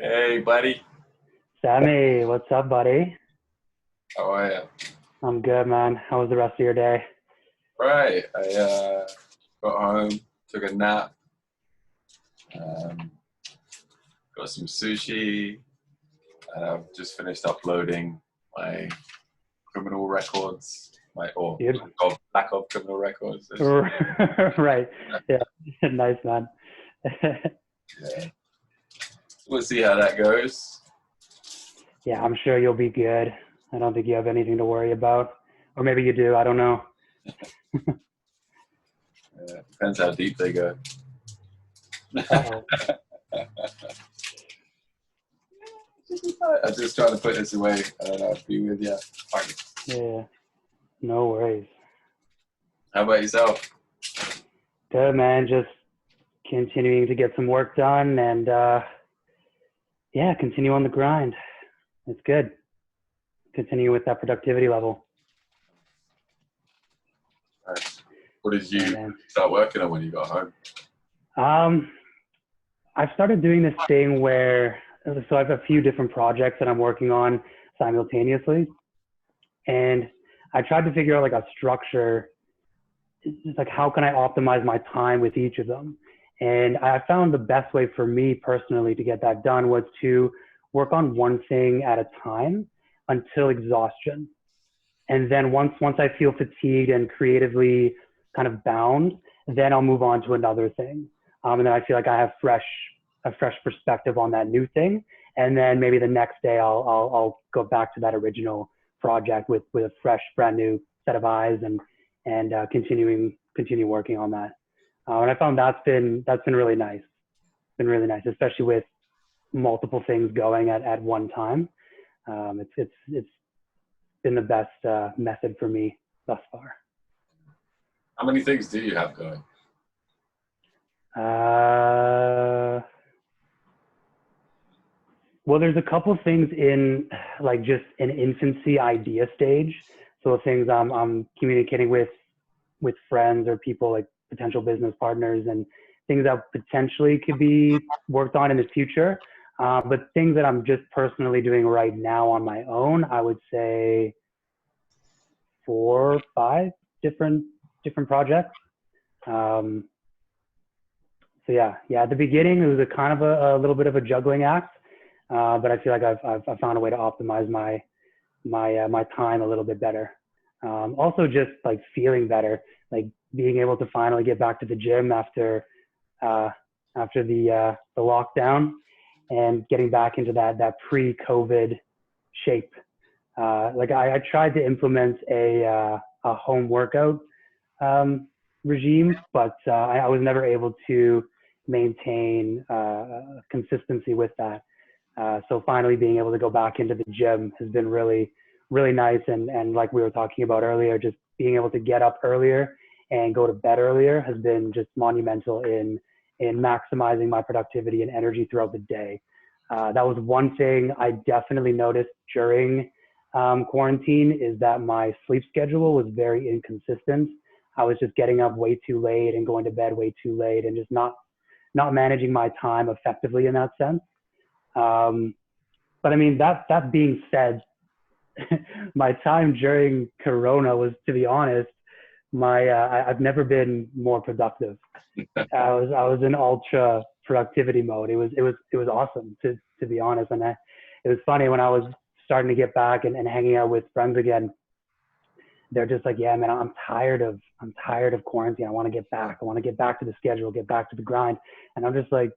Hey, buddy. Sammy, what's up, buddy? How are you? I'm good, man. How was the rest of your day? Right. I got home, took a nap, um, got some sushi, and I've just finished uploading my criminal records, my or Beautiful. lack of criminal records. Right. Yeah. Nice, man. Yeah. We'll see how that goes. Yeah, I'm sure you'll be good. I don't think you have anything to worry about. Or maybe you do. I don't know. Depends how deep they go. Uh-oh. I'm just trying to put this away. I don't know. Be with you. Fine. Yeah. No worries. How about yourself? Good, man. Just continuing to get some work done and yeah, continue on the grind. It's good. Continue with that productivity level. Right. What did Yeah, you man. start working on when you got home? Um, I've started doing this thing where, so I have a few different projects that I'm working on simultaneously. And I tried to figure out like a structure. It's like, how can I optimize my time with each of them? And I found the best way for me personally to get that done was to work on one thing at a time until exhaustion. And then once I feel fatigued and creatively kind of bound, then I'll move on to another thing. And then I feel like I have a fresh perspective on that new thing. And then maybe the next day I'll go back to that original project with a fresh, brand new set of eyes and continue working on that. And I found that's been really nice. Been really nice, especially with multiple things going at one time. It's been the best method for me thus far. How many things do you have going? Uh, well, there's a couple of things in like just an infancy idea stage. So things I'm communicating with friends or people like potential business partners and things that potentially could be worked on in the future. But things that I'm just personally doing right now on my own, I would say 4 or 5 different projects. Um, so yeah. At the beginning, it was a kind of a little bit of a juggling act, but I feel like I've found a way to optimize my time a little bit better. Also, just like feeling better, like being able to finally get back to the gym uh, after the lockdown and getting back into that pre-COVID shape. Like I tried to implement a home workout regime, but I was never able to maintain consistency with that. So finally being able to go back into the gym has been really nice. And like we were talking about earlier, just being able to get up earlier and go to bed earlier has been just monumental in maximizing my productivity and energy throughout the day. That was one thing I definitely noticed during quarantine is that my sleep schedule was very inconsistent. I was just getting up way too late and going to bed way too late and just not managing my time effectively in that sense. Um, but I mean, that being said, my time during Corona was, to be honest, I've never been more productive. I was in ultra productivity mode. It was awesome to be honest. And it was funny when I was starting to get back and hanging out with friends again. They're just like, yeah, man, I'm tired of quarantine. I want to get back. I want to get back to the schedule, get back to the grind. And I'm just like,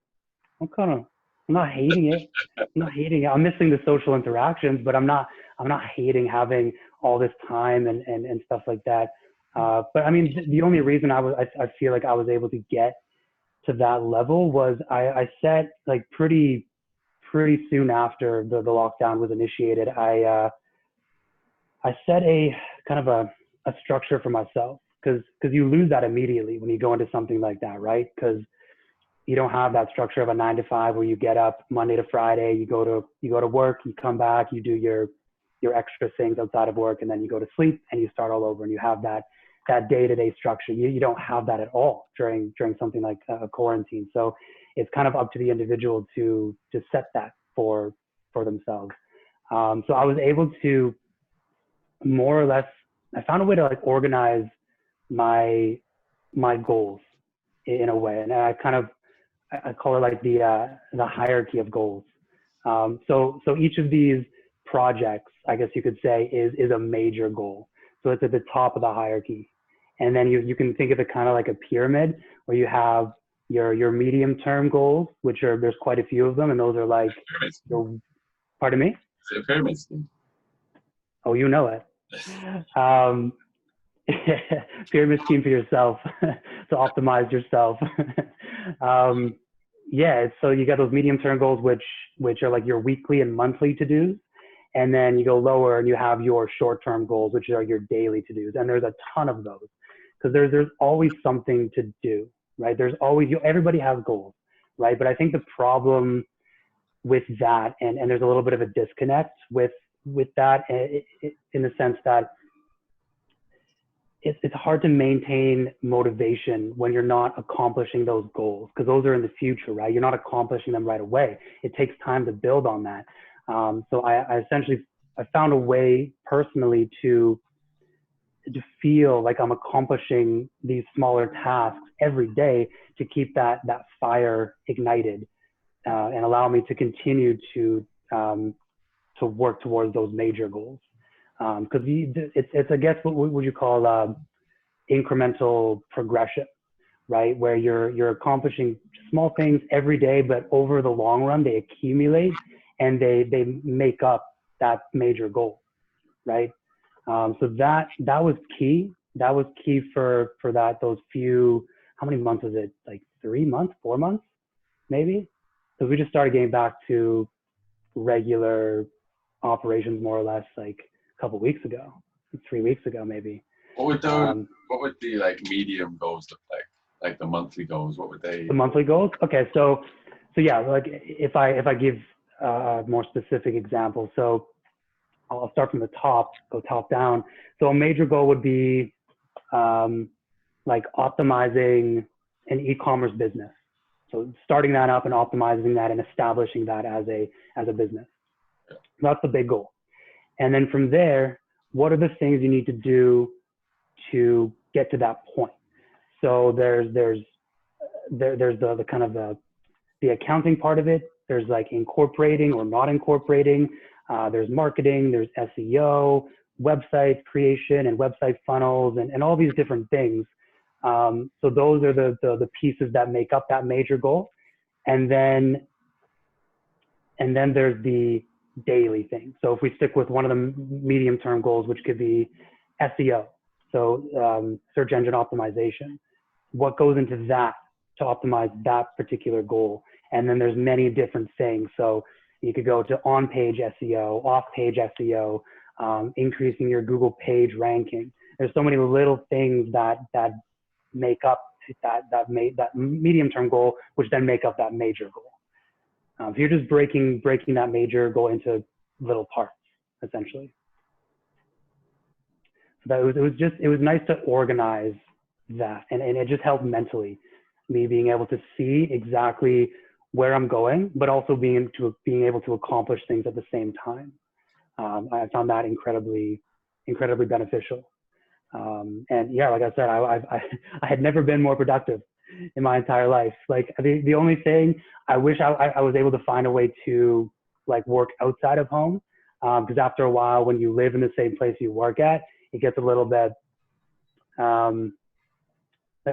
I'm not hating it. I'm not hating it. I'm missing the social interactions, but I'm not hating having all this time and stuff like that. But I mean, the only reason I feel like I was able to get to that level was I set like pretty soon after the lockdown was initiated. I set a kind of a structure for myself because you lose that immediately when you go into something like that, right? Because you don't have that structure of a 9 to 5 where you get up Monday to Friday, you go to work, you come back, you do your extra things outside of work, and then you go to sleep and you start all over and you have that day-to-day structure. You don't have that at all during something like a quarantine. So it's kind of up to the individual to set for themselves. So I was able to more or less, I found a way to like organize my goals in a way, and I call it like the hierarchy of goals. So each of these projects, I guess you could say, is a major goal. So it's at the top of the hierarchy, and then you can think of it kind of like a pyramid where you have your medium term goals, which are, there's quite a few of them, and those are like your, pardon me? Is it a pyramid scheme? Oh, you know it. Um, pyramid scheme for yourself to optimize yourself. Yeah, so you got those medium term goals, which are like your weekly and monthly to dos, and then you go lower and you have your short term goals, which are your daily to dos. And there's a ton of those because there's always something to do, right? There's always, everybody has goals, right? But I think the problem with that, and there's a little bit of a disconnect with that in the sense that it's hard to maintain motivation when you're not accomplishing those goals, because those are in the future, right? You're not accomplishing them right away. It takes time to build on that. So I essentially, I found a way personally to feel like I'm accomplishing these smaller tasks every day to keep that fire ignited, and allow me to continue to work towards those major goals. Because it's I guess what would you call incremental progression, right? Where you're accomplishing small things every day, but over the long run they accumulate and they make up that major goal, right? So that was key. That was key for those few. How many months was it? Like 3 months, 4 months, maybe. Because we just started getting back to regular operations more or less like a couple weeks ago, 3 weeks ago maybe. What would the like medium goals look like? Like the monthly goals, what would they? The monthly goals? Okay, so yeah, like if I give a more specific example, so I'll start from the top, go top down. So a major goal would be like optimizing an e-commerce business. So starting that up and optimizing that and establishing that as a business. That's the big goal. And then from there, what are the things you need to do to get to that point? So there's the kind of the accounting part of it. There's like incorporating or not incorporating. There's marketing, there's SEO, website creation and website funnels and all these different things. So those are the pieces that make up that major goal. And then there's the daily thing. So if we stick with one of the medium term goals, which could be SEO, so search engine optimization, what goes into that to optimize that particular goal? And then there's many different things. So you could go to on-page SEO, off-page SEO, increasing your Google page ranking. There's so many little things that make up that medium-term goal, which then make up that major goal. So you're just breaking that major goal into little parts, essentially. So it was nice to organize that, and it just helped mentally, me being able to see exactly where I'm going, but also being able to accomplish things at the same time. I found that incredibly beneficial. And yeah, like I said, I had never been more productive in my entire life. Like the only thing I wish I was able to find a way to like work outside of home, because after a while, when you live in the same place you work at, it gets a little bit.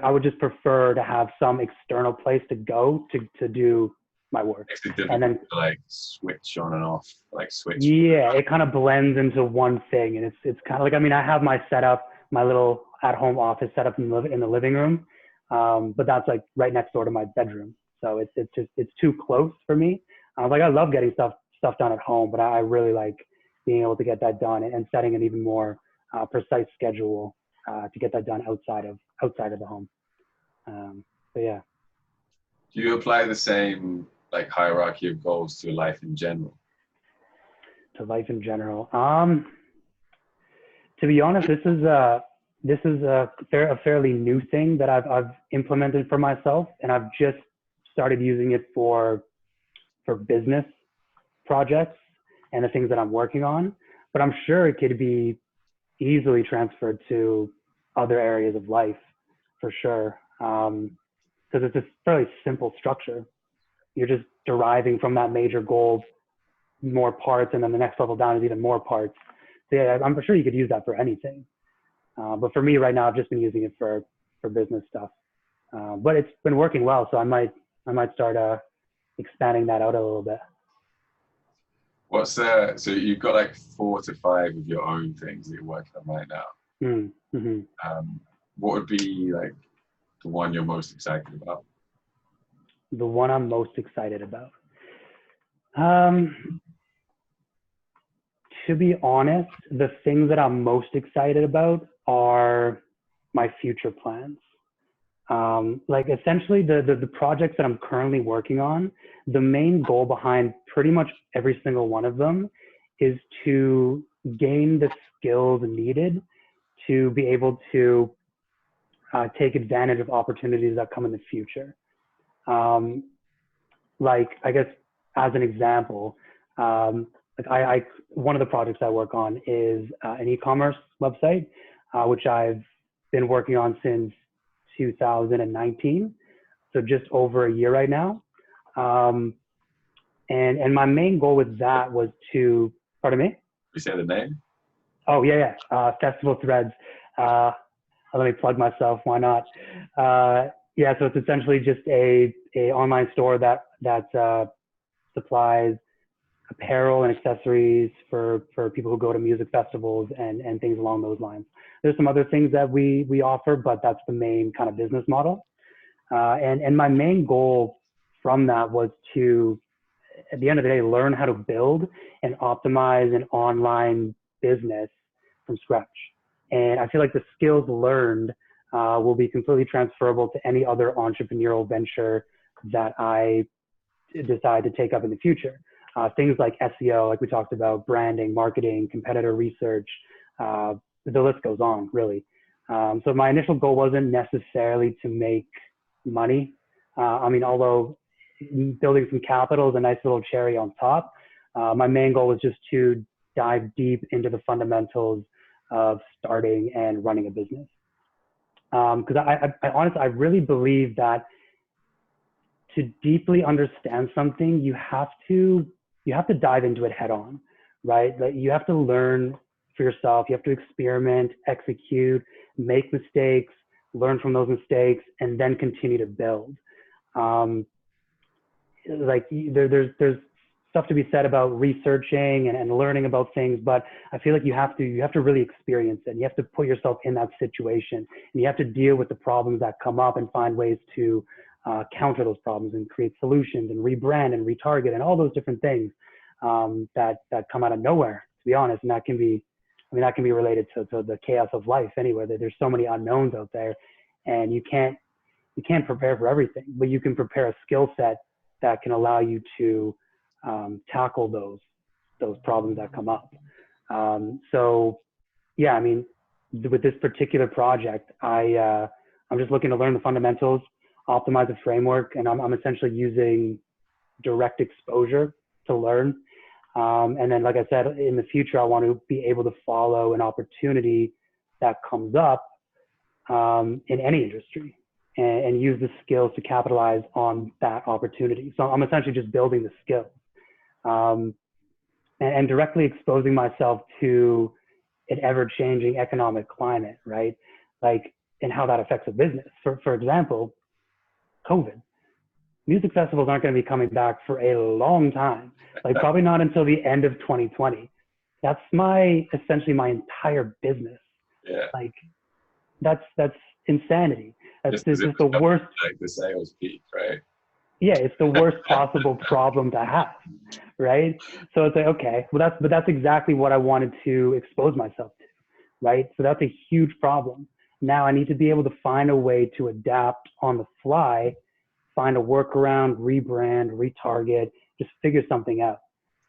I would just prefer to have some external place to go to do my work. And then to like switch on and off, like switch. Yeah, it kind of blends into one thing, and it's kind of like, I mean, I have my setup, my little at-home office set up in the living room, but that's like right next door to my bedroom, so it's too close for me. Like I love getting stuff done at home, but I really like being able to get that done and setting an even more precise schedule to get that done outside of the home. So yeah. Do you apply the same like hierarchy of goals to life in general? To life in general, to be honest, this is a fairly new thing that I've implemented for myself, and I've just started using it for business projects and the things that I'm working on, but I'm sure it could be easily transferred to other areas of life for sure. Because it's a fairly simple structure. You're just deriving from that major goal more parts, and then the next level down is even more parts. So yeah, I'm sure you could use that for anything. But for me right now, I've just been using it for business stuff. But it's been working well, so I might start expanding that out a little bit. What's so you've got like 4 to 5 of your own things that you're working on right now. Mm-hmm. What would be like the one you're most excited about? The one I'm most excited about. To be honest, the things that I'm most excited about are my future plans. Like essentially the projects that I'm currently working on, the main goal behind pretty much every single one of them is to gain the skills needed to be able to take advantage of opportunities that come in the future. Like I guess as an example, like one of the projects I work on is an e-commerce website, which I've been working on since 2019, so just over a year right now. And my main goal with that was to, pardon me? You say the name? Oh yeah. Festival Threads. Let me plug myself. Why not? Yeah. So it's essentially just a online store that supplies apparel and accessories for people who go to music festivals and things along those lines. There's some other things that we offer, but that's the main kind of business model. And my main goal from that was to, at the end of the day, learn how to build and optimize an online business from scratch. And I feel like the skills learned will be completely transferable to any other entrepreneurial venture that I decide to take up in the future. Things like SEO, like we talked about, branding, marketing, competitor research, the list goes on, really. So my initial goal wasn't necessarily to make money. I mean, although building some capital is a nice little cherry on top, my main goal was just to dive deep into the fundamentals of starting and running a business. Because I honestly, I really believe that to deeply understand something, you have to dive into it head on, right? Like you have to learn for yourself. You have to experiment, execute, make mistakes, learn from those mistakes, and then continue to build. Like there's stuff to be said about researching and learning about things, but I feel like you have to really experience it. You have to put yourself in that situation, and you have to deal with the problems that come up and find ways to counter those problems and create solutions and rebrand and retarget and all those different things that come out of nowhere, to be honest. And that can be related to the chaos of life anyway. There's so many unknowns out there, and you can't prepare for everything, but you can prepare a skill set that can allow you to tackle those problems that come up. So yeah, I mean, with this particular project, I'm just looking to learn the fundamentals, optimize a framework, and I'm essentially using direct exposure to learn. And then, like I said, in the future, I want to be able to follow an opportunity that comes up in any industry and use the skills to capitalize on that opportunity. So I'm essentially just building the skills and directly exposing myself to an ever-changing economic climate, right? Like, and how that affects a business. For example, COVID. Music festivals aren't going to be coming back for a long time, like probably not until the end of 2020. That's essentially my entire business. Yeah. Like that's insanity. That's just the worst. Like the sales peak, right? Yeah, it's the worst possible problem to have, right? So it's like, okay, well that's exactly what I wanted to expose myself to, right? So that's a huge problem. Now I need to be able to find a way to adapt on the fly, find a workaround, rebrand, retarget, just figure something out.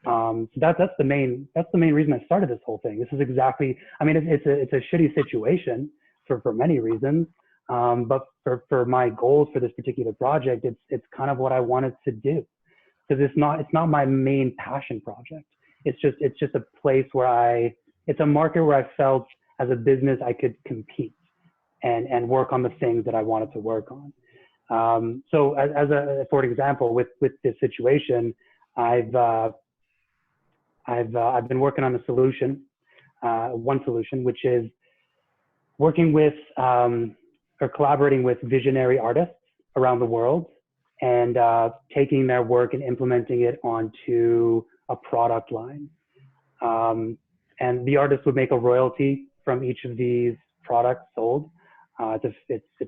So that's the main reason I started this whole thing. This is exactly, I mean, it's a shitty situation for many reasons. But for my goals for this particular project, it's kind of what I wanted to do. because it's not my main passion project. It's just a place where it's a market where I felt as a business I could compete and work on the things that I wanted to work on. So for example, with this situation, I've been working on a solution, one solution, which is working with or collaborating with visionary artists around the world and taking their work and implementing it onto a product line. And the artist would make a royalty from each of these products sold. It's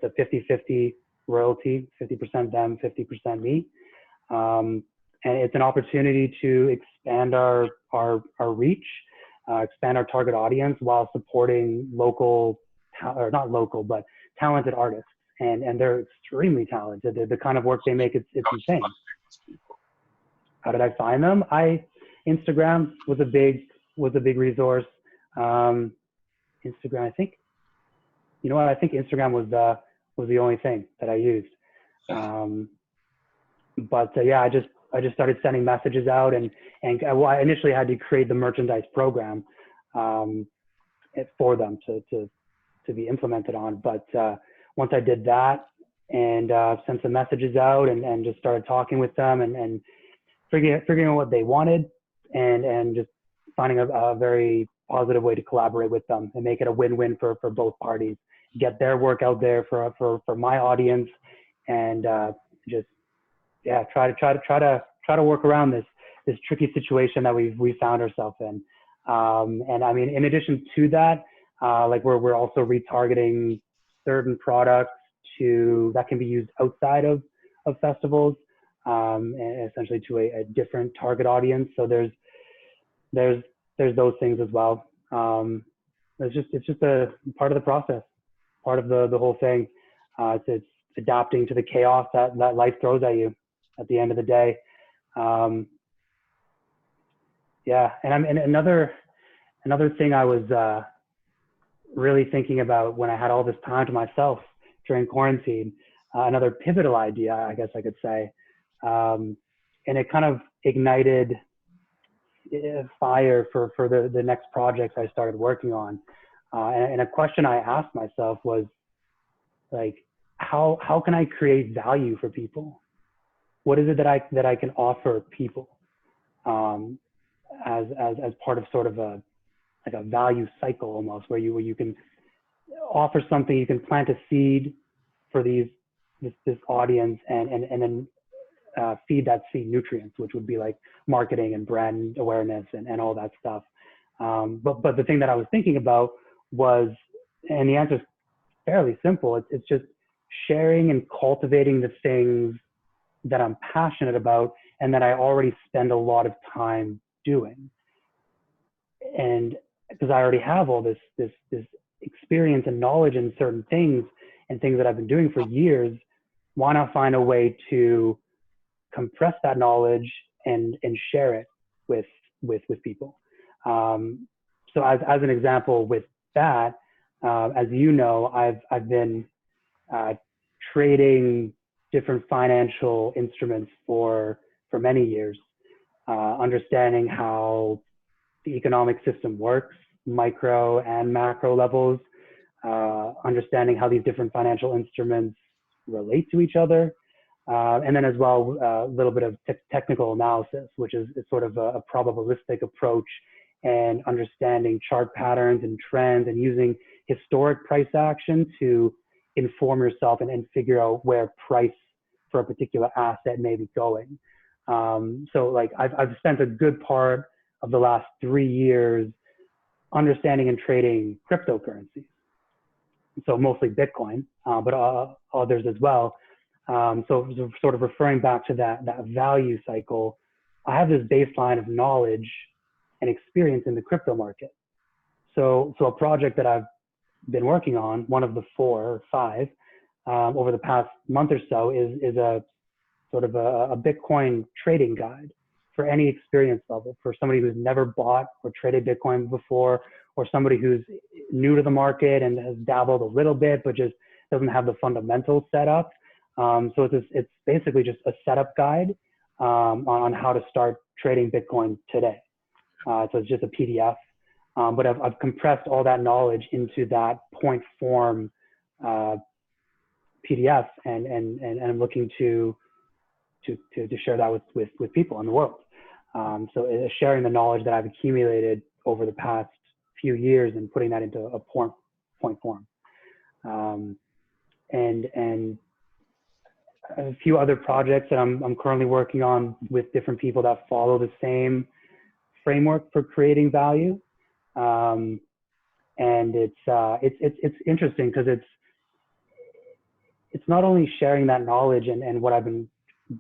a 50-50 royalty, 50% them, 50% me. And it's an opportunity to expand our reach, expand our target audience while supporting local, or not local, but talented artists. And they're extremely talented. The kind of work they make, it's insane. How did I find them? Instagram was a big resource. Instagram, I think, you know what? I think Instagram was the only thing that I used. But yeah, I just started sending messages out, and well, I initially had to create the merchandise program for them to be implemented on. But once I did that and sent some messages out and just started talking with them and figuring out what they wanted and just finding a very positive way to collaborate with them and make it a win-win for both parties. Get their work out there for my audience, and just try to work around this tricky situation that we found ourselves in. And I mean, in addition to that, like we're also retargeting certain products that can be used outside of festivals, and essentially to a different target audience. So there's those things as well. It's just a part of the process, part of the whole thing. It's adapting to the chaos that life throws at you at the end of the day. And another thing I was really thinking about when I had all this time to myself during quarantine, another pivotal idea, I guess I could say, and it kind of ignited fire for the next projects I started working on. And a question I asked myself was, like, how can I create value for people? What is it that I can offer people as part of sort of a value cycle almost, where you can offer something, you can plant a seed for this audience and then feed that seed nutrients, which would be like marketing and brand awareness and all that stuff. But the thing that I was thinking about was, and the answer is fairly simple, it's just sharing and cultivating the things that I'm passionate about and that I already spend a lot of time doing. And because I already have all this experience and knowledge in certain things and things that I've been doing for years, why not find a way to compress that knowledge and share it with people? So as an example with that, as you know, I've been trading different financial instruments for many years, understanding how the economic system works, micro and macro levels, understanding how these different financial instruments relate to each other, and then as well a little bit of technical analysis, which is sort of a probabilistic approach, and understanding chart patterns and trends and using historic price action to inform yourself and figure out where price for a particular asset may be going. So like I've spent a good part of the last 3 years understanding and trading cryptocurrencies. So mostly Bitcoin, but others as well. So sort of referring back to that value cycle, I have this baseline of knowledge and experience in the crypto market. So a project that I've been working on, one of the 4 or 5 over the past month or so, is a sort of a Bitcoin trading guide for any experience level, for somebody who's never bought or traded Bitcoin before, or somebody who's new to the market and has dabbled a little bit but just doesn't have the fundamentals set up. So it's basically just a setup guide on how to start trading Bitcoin today. So it's just a PDF, but I've compressed all that knowledge into that point form PDF, and I'm looking to share that with people in the world. So sharing the knowledge that I've accumulated over the past few years and putting that into a point form. And a few other projects that I'm currently working on with different people that follow the same framework for creating value. And it's interesting because it's not only sharing that knowledge and what I've been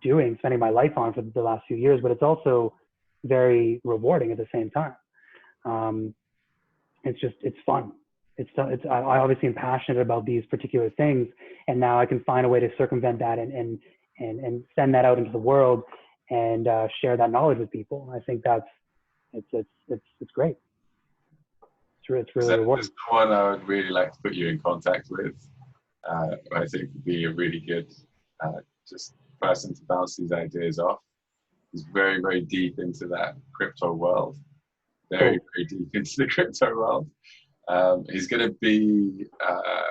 doing, spending my life on for the last few years, but it's also very rewarding at the same time. It's fun. I obviously am passionate about these particular things, and now I can find a way to circumvent that and send that out into the world and share that knowledge with people. I think it's great. It's really rewarding. There's someone I would really like to put you in contact with. I think would be a really good just person to bounce these ideas off. He's very, very deep into that crypto world. Very deep into the crypto world. He's going to be,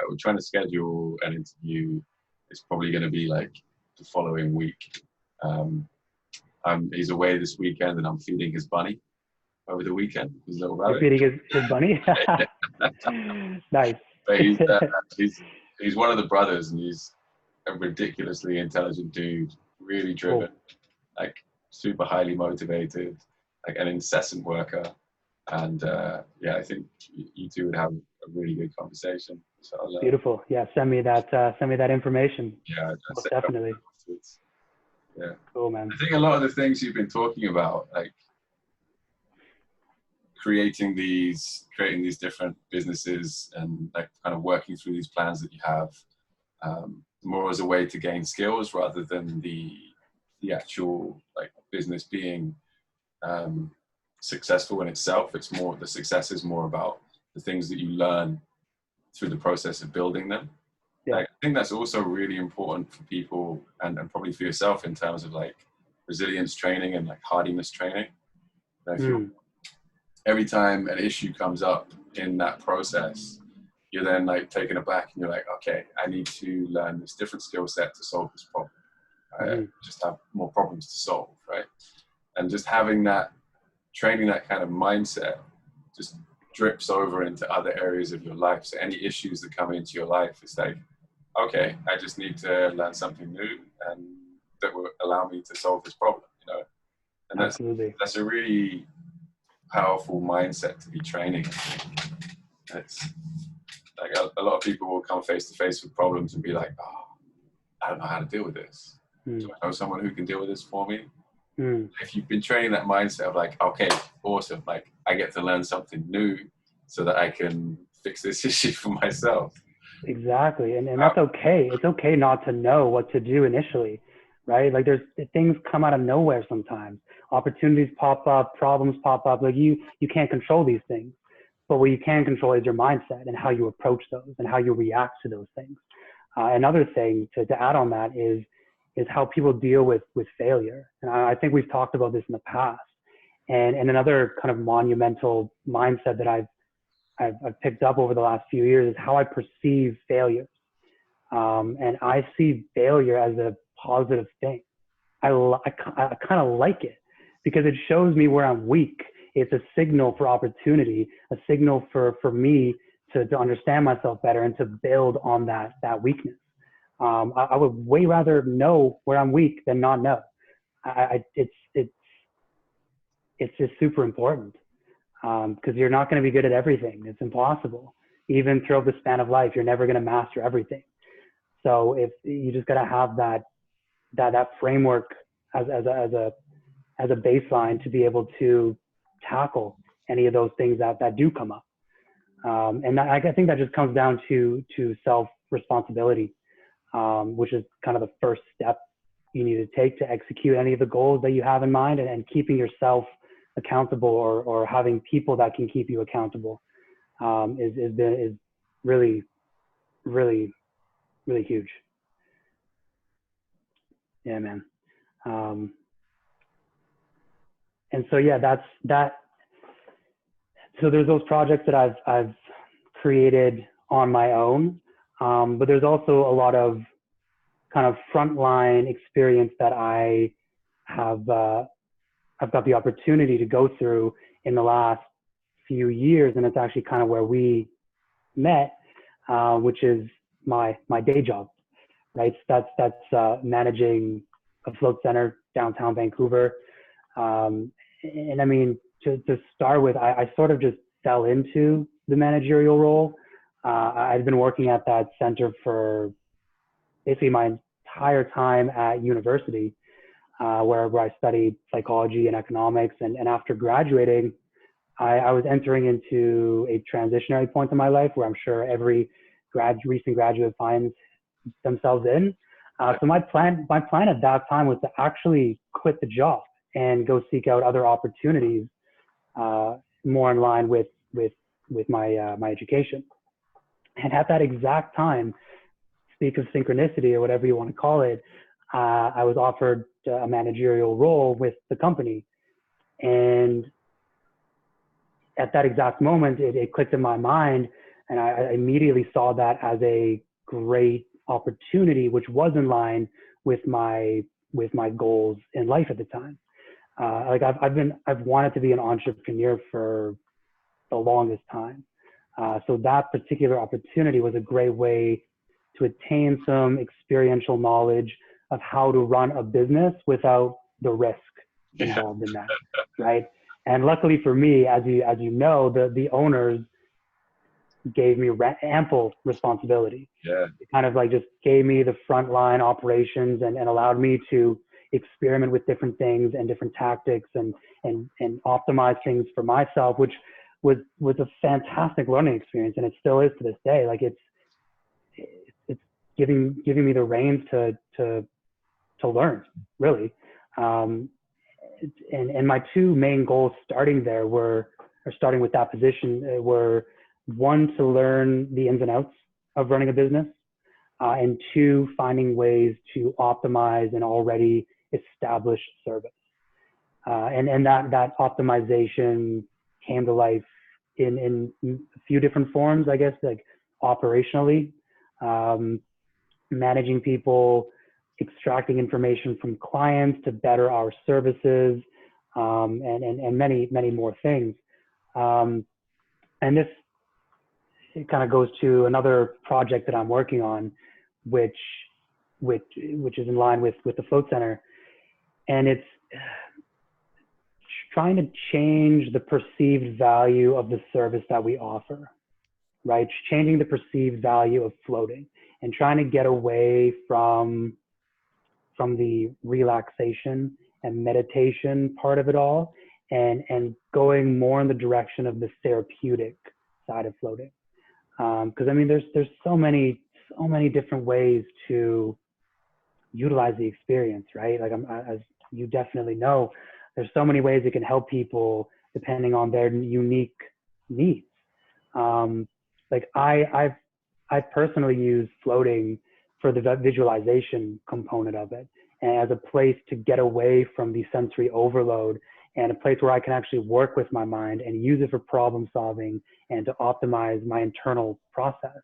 we're trying to schedule an interview. It's probably going to be like the following week. He's away this weekend and I'm feeding his bunny over the weekend. His little rabbit. You're feeding his bunny? Nice. But he's one of the brothers, and he's a ridiculously intelligent dude, really driven, like super highly motivated, like an incessant worker. And yeah, I think you two would have a really good conversation. So beautiful. Yeah, send me that information. Yeah, definitely. Yeah. Cool, man. I think a lot of the things you've been talking about, like creating these different businesses and like kind of working through these plans that you have, more as a way to gain skills rather than the actual like business being successful in itself. It's more, the success is more about the things that you learn through the process of building them. Yeah. Like, I think that's also really important for people and probably for yourself in terms of like resilience training and like hardiness training. I feel every time an issue comes up in that process, you're then like taken aback and you're like, okay, I need to learn this different skill set to solve this problem. I just have more problems to solve, right? And just having that, training that kind of mindset just drips over into other areas of your life. So any issues that come into your life, it's like, okay, I just need to learn something new and that will allow me to solve this problem, you know? And that's a really powerful mindset to be training. It's like a lot of people will come face to face with problems and be like, oh, I don't know how to deal with this. Do I know someone who can deal with this for me? If you've been training that mindset of like, okay, awesome, like I get to learn something new so that I can fix this issue for myself. Exactly. And that's okay. It's okay not to know what to do initially, right? Like there's things come out of nowhere sometimes. Opportunities pop up, problems pop up. Like you can't control these things, but what you can control is your mindset and how you approach those and how you react to those things. Another thing to add on that is how people deal with failure. And I think we've talked about this in the past. And another kind of monumental mindset that I've picked up over the last few years is how I perceive failures. And I see failure as a positive thing. I kind of like it because it shows me where I'm weak. It's a signal for opportunity, a signal for me to understand myself better and to build on that weakness. I would way rather know where I'm weak than not know. It's just super important because you're not going to be good at everything. It's impossible. Even throughout the span of life, you're never going to master everything. So if you just got to have that framework as a baseline to be able to tackle any of those things that do come up. And I think that just comes down to self-responsibility, which is kind of the first step you need to take to execute any of the goals that you have in mind, and keeping yourself accountable or having people that can keep you accountable is really, really, really huge. Yeah, man. And so, yeah, that's that. So there's those projects that I've created on my own. But there's also a lot of kind of frontline experience that I've got the opportunity to go through in the last few years. And it's actually kind of where we met, which is my day job, right? So that's managing a float center downtown Vancouver. And I mean, to start with, I sort of just fell into the managerial role. I've been working at that center for basically my entire time at university, where I studied psychology and economics. And after graduating, I was entering into a transitionary point in my life where I'm sure every recent graduate finds themselves in. So my plan at that time was to actually quit the job and go seek out other opportunities more in line with my education. And at that exact time, speak of synchronicity or whatever you want to call it, I was offered a managerial role with the company. And at that exact moment, it clicked in my mind, and I immediately saw that as a great opportunity, which was in line with my goals in life at the time. Like I've wanted to be an entrepreneur for the longest time. So that particular opportunity was a great way to attain some experiential knowledge of how to run a business without the risk involved in that, right? And luckily for me, as you know, the owners gave me ample responsibility. Yeah. It kind of like just gave me the frontline operations and allowed me to experiment with different things and different tactics and optimize things for myself, which was a fantastic learning experience, and it still is to this day. Like it's giving me the reins to learn, really. And my two main goals starting with that position were, one, to learn the ins and outs of running a business, and two, finding ways to optimize an already established service. And that optimization came to life in a few different forms, I guess, like operationally, managing people, extracting information from clients to better our services, and many more things. And this, it kind of goes to another project that I'm working on, which is in line with the Float Center, and it's trying to change the perceived value of the service that we offer, right? Changing the perceived value of floating and trying to get away from the relaxation and meditation part of it all, and going more in the direction of the therapeutic side of floating. Because I mean, there's so many different ways to utilize the experience, right? Like as you definitely know, there's so many ways it can help people depending on their unique needs. Like I personally use floating for the visualization component of it, and as a place to get away from the sensory overload, and a place where I can actually work with my mind and use it for problem solving and to optimize my internal process.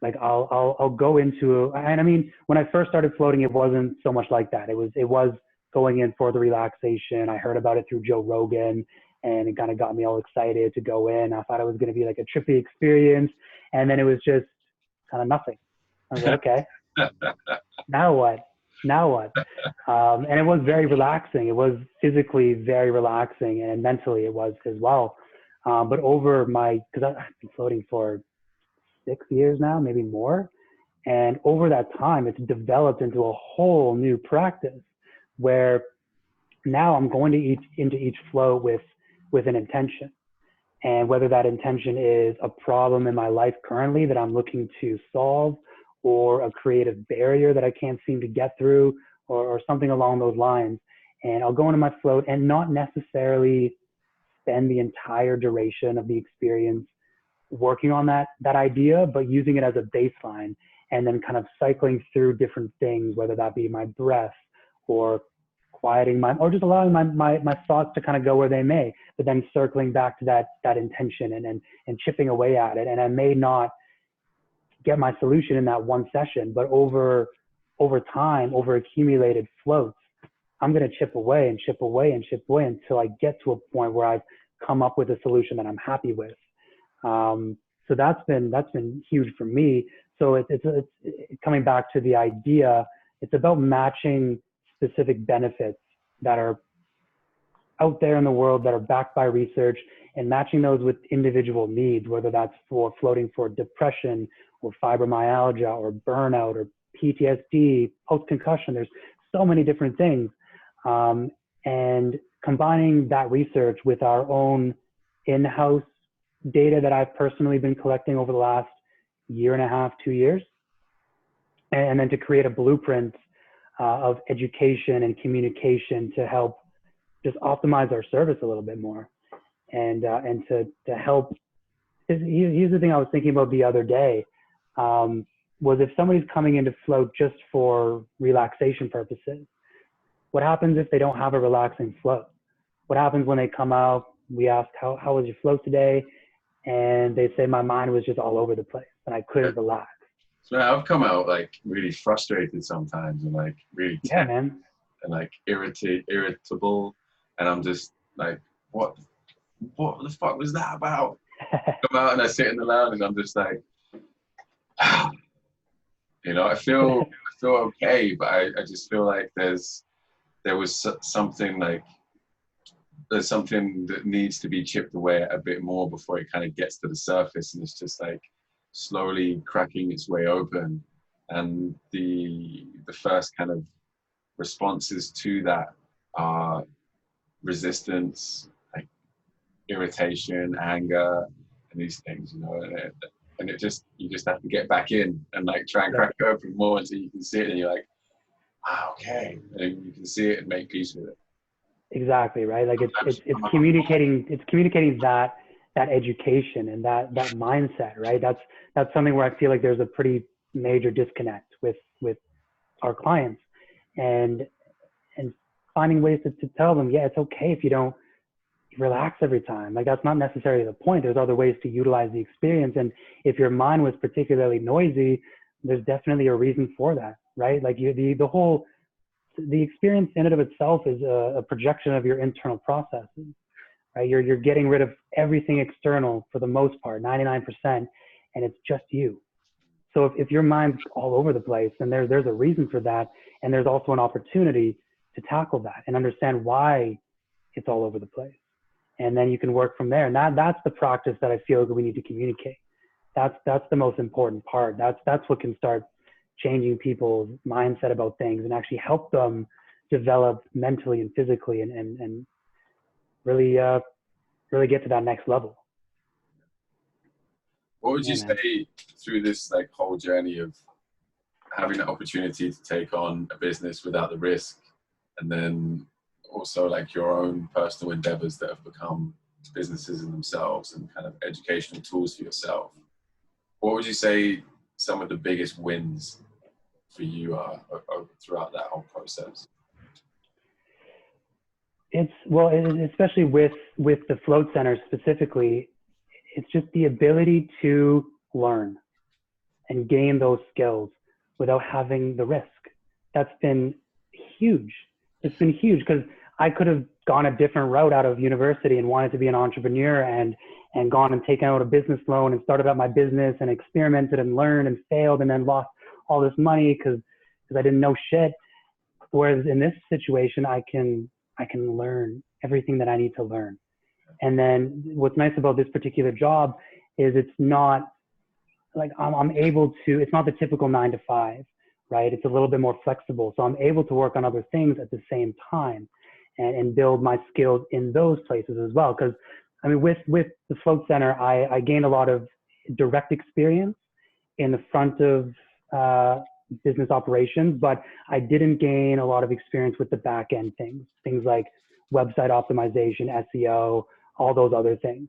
Like I'll go into, and I mean, when I first started floating, it wasn't so much like that. It was going in for the relaxation. I heard about it through Joe Rogan, and it kind of got me all excited to go in. I thought it was going to be like a trippy experience, and then it was just kind of nothing. I was like, okay, now what? And it was very relaxing. It was physically very relaxing, and mentally it was as well. But over because I've been floating for 6 years now, maybe more. And over that time, it's developed into a whole new practice where now I'm going to into each float with an intention. And whether that intention is a problem in my life currently that I'm looking to solve, or a creative barrier that I can't seem to get through, or something along those lines. And I'll go into my float and not necessarily spend the entire duration of the experience working on that idea, but using it as a baseline, and then kind of cycling through different things, whether that be my breath or quieting or just allowing my thoughts to kind of go where they may, but then circling back to that intention and chipping away at it. And I may not get my solution in that one session, but over time, over accumulated floats, I'm going to chip away and chip away and chip away until I get to a point where I've come up with a solution that I'm happy with. So that's been huge for me. So it's coming back to the idea. It's about matching specific benefits that are out there in the world that are backed by research and matching those with individual needs, whether that's for floating for depression or fibromyalgia or burnout or PTSD, post-concussion. There's so many different things. And combining that research with our own in-house data that I've personally been collecting over the last year and a half, 2 years, and then to create a blueprint of education and communication to help just optimize our service a little bit more, and to help. Here's the thing I was thinking about the other day, was if somebody's coming into float just for relaxation purposes, what happens if they don't have a relaxing float? What happens when they come out? We ask, how was your float today? And they say, my mind was just all over the place and I couldn't relax. So I've come out like really frustrated sometimes and like really tense and like irritable. And I'm just like, what the fuck was that about? Come out and I sit in the lounge and I'm just like, you know, I feel okay, but I just feel like there's something that needs to be chipped away a bit more before it kind of gets to the surface, and it's just like slowly cracking its way open. And the first kind of responses to that are resistance, like irritation, anger, and these things, you know, and you just have to get back in and like try and crack it open more until you can see it and you're like, okay, and you can see it and make peace with it. Exactly, right? Like it's communicating that education and that mindset, right? That's something where I feel like there's a pretty major disconnect with our clients, and finding ways to tell them, yeah, it's okay if you don't relax every time. Like that's not necessarily the point. There's other ways to utilize the experience, and if your mind was particularly noisy, there's definitely a reason for that, right? Like the experience in and of itself is a projection of your internal processes, right? You're getting rid of everything external for the most part, 99%, and it's just you. So if your mind's all over the place, then there's a reason for that, and there's also an opportunity to tackle that and understand why it's all over the place. And then you can work from there. And that's the practice that I feel that we need to communicate. That's the most important part. That's what can start changing people's mindset about things and actually help them develop mentally and physically and really get to that next level. What would you say through this like whole journey of having the opportunity to take on a business without the risk, and then also like your own personal endeavors that have become businesses in themselves and kind of educational tools for yourself? What would you say some of the biggest wins for you are throughout that whole process? Especially with the Float Center specifically, it's just the ability to learn and gain those skills without having the risk. That's been huge. It's been huge because I could have gone a different route out of university and wanted to be an entrepreneur and gone and taken out a business loan and started up my business and experimented and learned and failed and then lost all this money because I didn't know shit. Whereas in this situation, I can learn everything that I need to learn. And then what's nice about this particular job is it's not like I'm able to, it's not the typical 9 to 5, right? It's a little bit more flexible. So I'm able to work on other things at the same time and build my skills in those places as well. Because I mean, with the Float Center, I gained a lot of direct experience in the front of business operations, but I didn't gain a lot of experience with the back end things like website optimization, SEO, all those other things.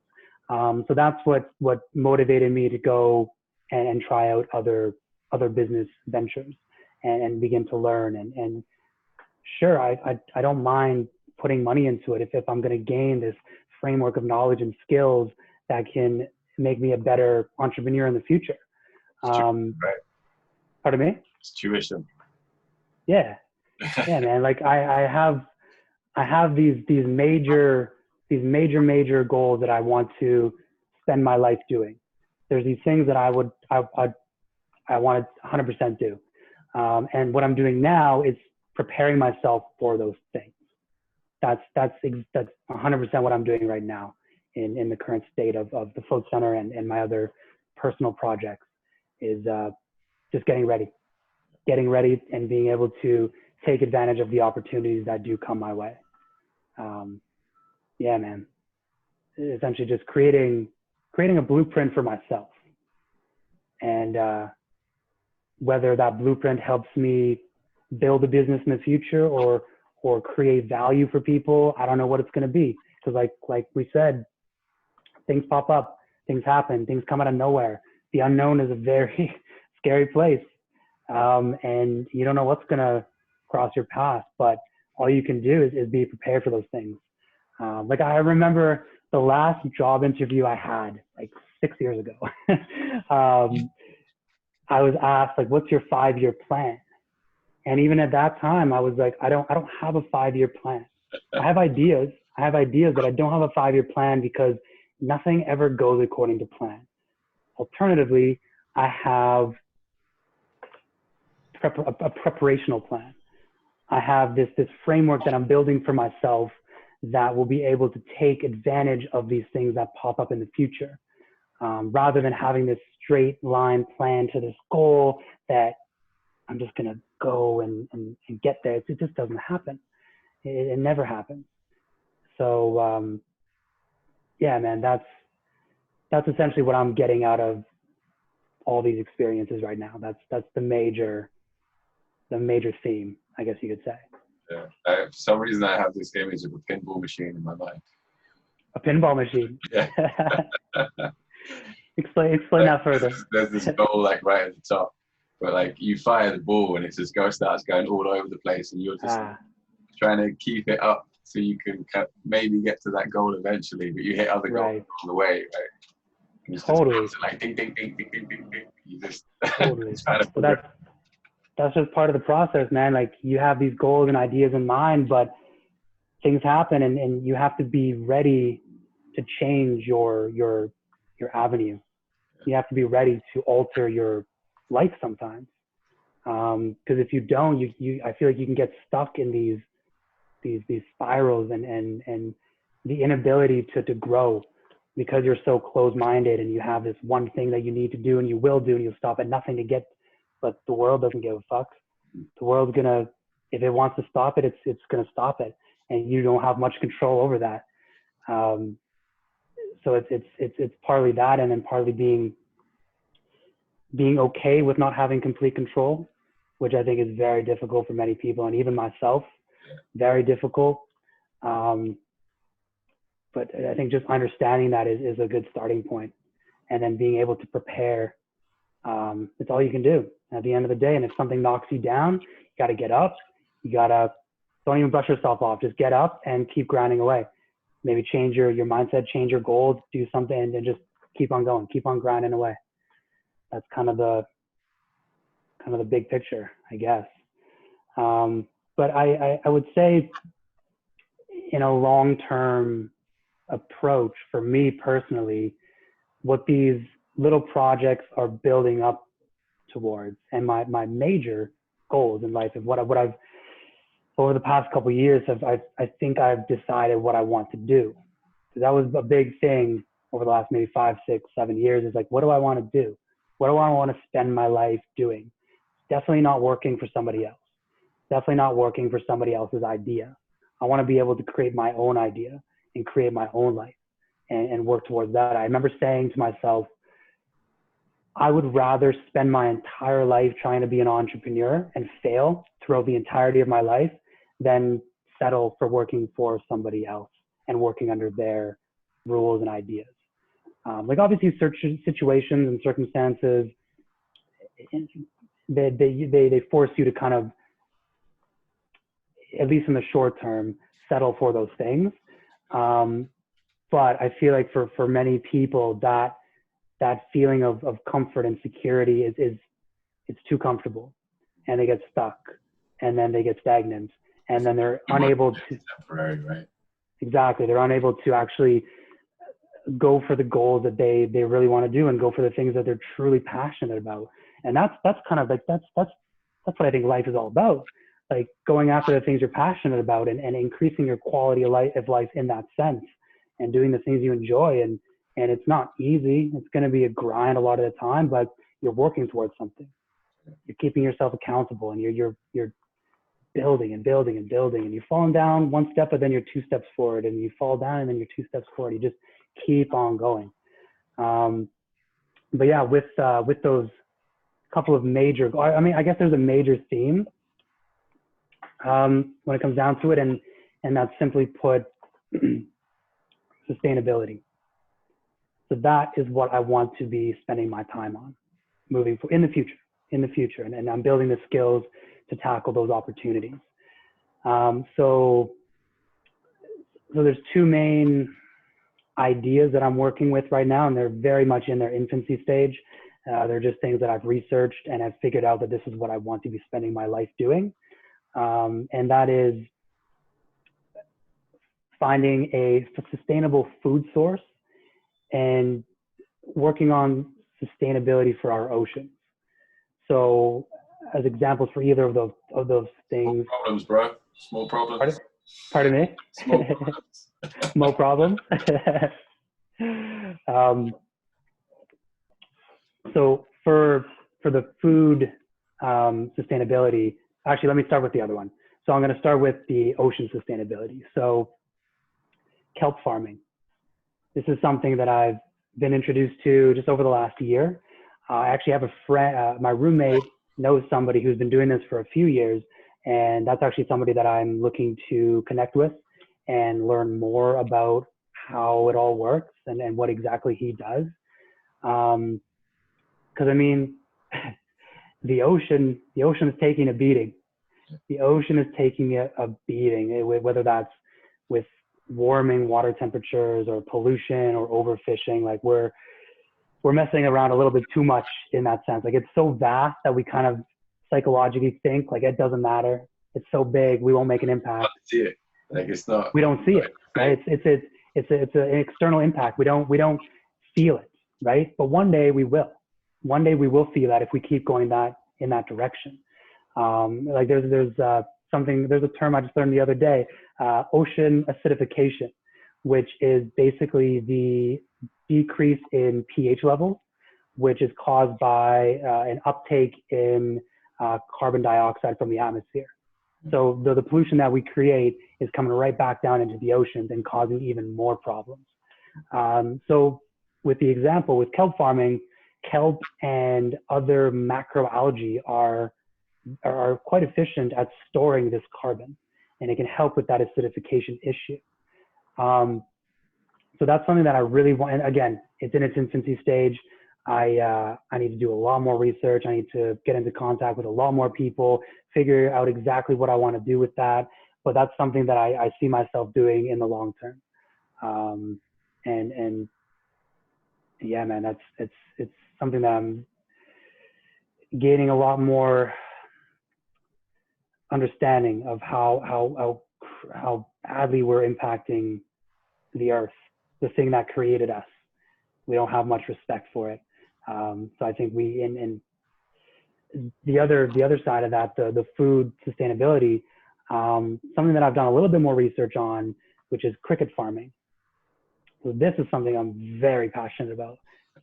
So that's what motivated me to go and try out other business ventures and begin to learn and sure, I don't mind putting money into it if I'm going to gain this framework of knowledge and skills that can make me a better entrepreneur in the future. Right. Pardon me? It's tuition. Yeah. Yeah, man. Like I have these major goals that I want to spend my life doing. There's these things that I want to 100% do. And what I'm doing now is preparing myself for those things. That's 100% what I'm doing right now in the current state of the Float Center and my other personal projects is just getting ready and being able to take advantage of the opportunities that do come my way. Yeah, man. Essentially just creating a blueprint for myself. And whether that blueprint helps me build a business in the future or create value for people, I don't know what it's going to be. Because like we said, things pop up, things happen, things come out of nowhere. The unknown is a very scary place. And you don't know what's going to cross your path, but all you can do is be prepared for those things. Like I remember the last job interview I had like 6 years ago. I was asked like, what's your 5-year plan? And even at that time, I was like, I don't have a 5-year plan. I have ideas, but I don't have a 5-year plan because nothing ever goes according to plan. Alternatively, I have a preparational plan. I have this framework that I'm building for myself that will be able to take advantage of these things that pop up in the future, rather than having this straight line plan to this goal that I'm just going to go and get there. It just doesn't happen. It never happens. So, yeah, man, that's essentially what I'm getting out of all these experiences right now. That's the major theme, I guess you could say. Yeah. For some reason, I have this image of a pinball machine in my mind. A pinball machine. Yeah. Explain that further. There's this goal like right at the top, but like you fire the ball and it just starts going all over the place, and you're just trying to keep it up so you can maybe get to that goal eventually, but you hit other goals on the way, right? It's totally. Just like ding, ding, ding, ding, ding, ding, ding. You just totally. So that's just part of the process, man. Like you have these goals and ideas in mind, but things happen, and you have to be ready to change your avenue. You have to be ready to alter your life sometimes. Because if you don't, I feel like you can get stuck in these spirals and the inability to grow because you're so closed-minded and you have this one thing that you need to do and you will do and you'll stop at nothing to get, but the world doesn't give a fuck. The world's gonna, if it wants to stop it, it's gonna stop it, and you don't have much control over that. So it's partly that, and then partly being okay with not having complete control, which I think is very difficult for many people, and even myself, very difficult. But I think just understanding that is a good starting point, and then being able to prepare. It's all you can do at the end of the day. And if something knocks you down, you got to get up. You got to, don't even brush yourself off. Just get up and keep grinding away. Maybe change your mindset, change your goals, do something, and then just keep on going, keep on grinding away. That's kind of the big picture, I guess. But I would say in a long-term approach for me personally, what these little projects are building up towards, and my major goals in life, of what I've over the past couple of years I think I've decided what I want to do. So that was a big thing over the last maybe 5, 6, 7 years, is like, what do I want to do? What do I want to spend my life doing? Definitely not working for somebody else. Definitely not working for somebody else's idea. I want to be able to create my own idea and create my own life and work towards that. I remember saying to myself, I would rather spend my entire life trying to be an entrepreneur and fail throughout the entirety of my life than settle for working for somebody else and working under their rules and ideas. Like obviously certain situations and circumstances, they force you to kind of, at least in the short term, settle for those things. But I feel like for many people that feeling of comfort and security is it's too comfortable, and they get stuck, and then they get stagnant, and then they're unable to temporary, right? Exactly. They're unable to actually go for the goals that they really want to do and go for the things that they're truly passionate about. And that's kind of like, that's what I think life is all about. Like going after the things you're passionate about and increasing your quality of life in that sense, and doing the things you enjoy. And it's not easy. It's going to be a grind a lot of the time, but you're working towards something. You're keeping yourself accountable, and you're building and building and building, and you're falling down one step, but then you're 2 steps forward, and you fall down and then you're 2 steps forward. You just keep on going. But yeah, with those couple of major, I mean, I guess there's a major theme when it comes down to it, and that's simply put sustainability. So that is what I want to be spending my time on moving forward in the future. And I'm building the skills to tackle those opportunities. So there's 2 main ideas that I'm working with right now, and they're very much in their infancy stage. They're just things that I've researched and I've figured out that this is what I want to be spending my life doing. And that is finding a sustainable food source and working on sustainability for our oceans. So as examples for either of those things. Small problems, bro. Small problems. Pardon me? Small problems. No problem. So for the food sustainability, actually, let me start with the other one. So I'm going to start with the ocean sustainability. So kelp farming. This is something that I've been introduced to just over the last year. I actually have a friend, my roommate knows somebody who's been doing this for a few years, and that's actually somebody that I'm looking to connect with and learn more about how it all works and what exactly he does. Because I mean, the ocean is taking a beating. The ocean is taking a beating, whether that's with warming water temperatures or pollution or overfishing. Like we're messing around a little bit too much in that sense. Like it's so vast that we kind of psychologically think like it doesn't matter. It's so big, we won't make an impact. See it. Like it's not. We don't see it, right? It's an external impact. We don't feel it, right? But one day we will. One day we will feel that if we keep going in that direction. Like there's a term I just learned the other day, ocean acidification, which is basically the decrease in pH levels, which is caused by an uptake in carbon dioxide from the atmosphere. So the pollution that we create is coming right back down into the oceans and causing even more problems. So with the example with kelp farming, kelp and other macroalgae are quite efficient at storing this carbon, and it can help with that acidification issue. So that's something that I really want. And again, it's in its infancy stage. I need to do a lot more research. I need to get into contact with a lot more people, figure out exactly what I want to do with that. But that's something that I see myself doing in the long term. And yeah, man, it's something that I'm gaining a lot more understanding of how badly we're impacting the earth, the thing that created us. We don't have much respect for it. So I think and the other side of that, the food sustainability, something that I've done a little bit more research on, which is cricket farming. So this is something I'm very passionate about.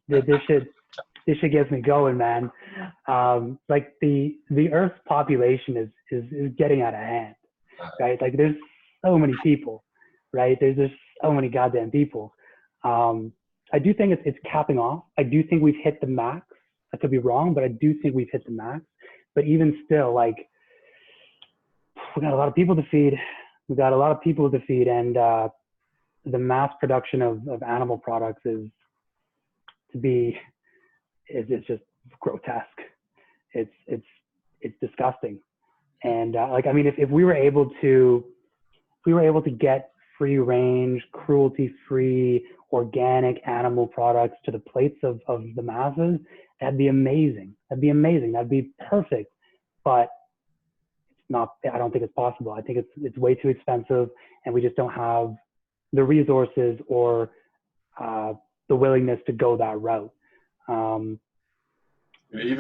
This shit gets me going, man. Like the Earth's population is getting out of hand, right? Like there's so many people, right? There's just so many goddamn people. I do think it's capping off. I do think we've hit the max. I could be wrong, but I do think we've hit the max. But even still, like we got a lot of people to feed. And the mass production of animal products is just grotesque. It's disgusting. And like, I mean, if we were able to, get free range, cruelty free, organic animal products to the plates of the masses, that'd be amazing. That'd be amazing. That'd be perfect. But it's not, I don't think it's possible. I think it's way too expensive, and we just don't have the resources or the willingness to go that route. Even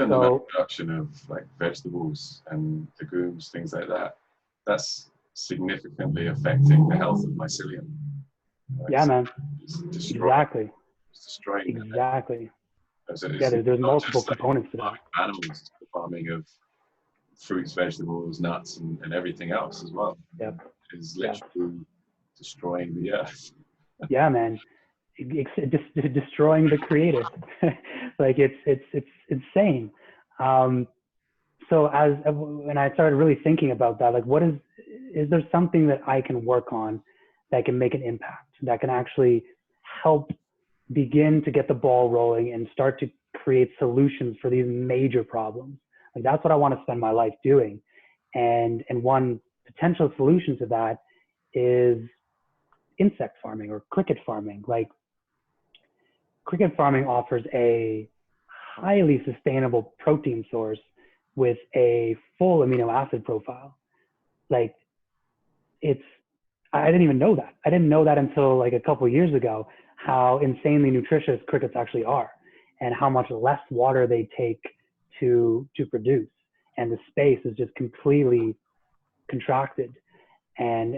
the mass production of like vegetables and legumes, things like that, that's significantly affecting the health of mycelium. Right? Yeah, man. Exactly. Exactly. Yeah, there's multiple components to that. Animals, the farming of fruits, vegetables, nuts, and everything else as well. Yep. Is literally destroying the earth. Yeah, man. Destroying the creator. Like it's insane. So when I started really thinking about that, like, is there something that I can work on that can make an impact, that can actually help begin to get the ball rolling and start to create solutions for these major problems? Like, that's what I want to spend my life doing. And one potential solution to that is insect farming or cricket farming. Like, cricket farming offers a highly sustainable protein source with a full amino acid profile. Like, I didn't even know that. I didn't know that until like a couple of years ago, how insanely nutritious crickets actually are and how much less water they take to produce. And the space is just completely contracted. And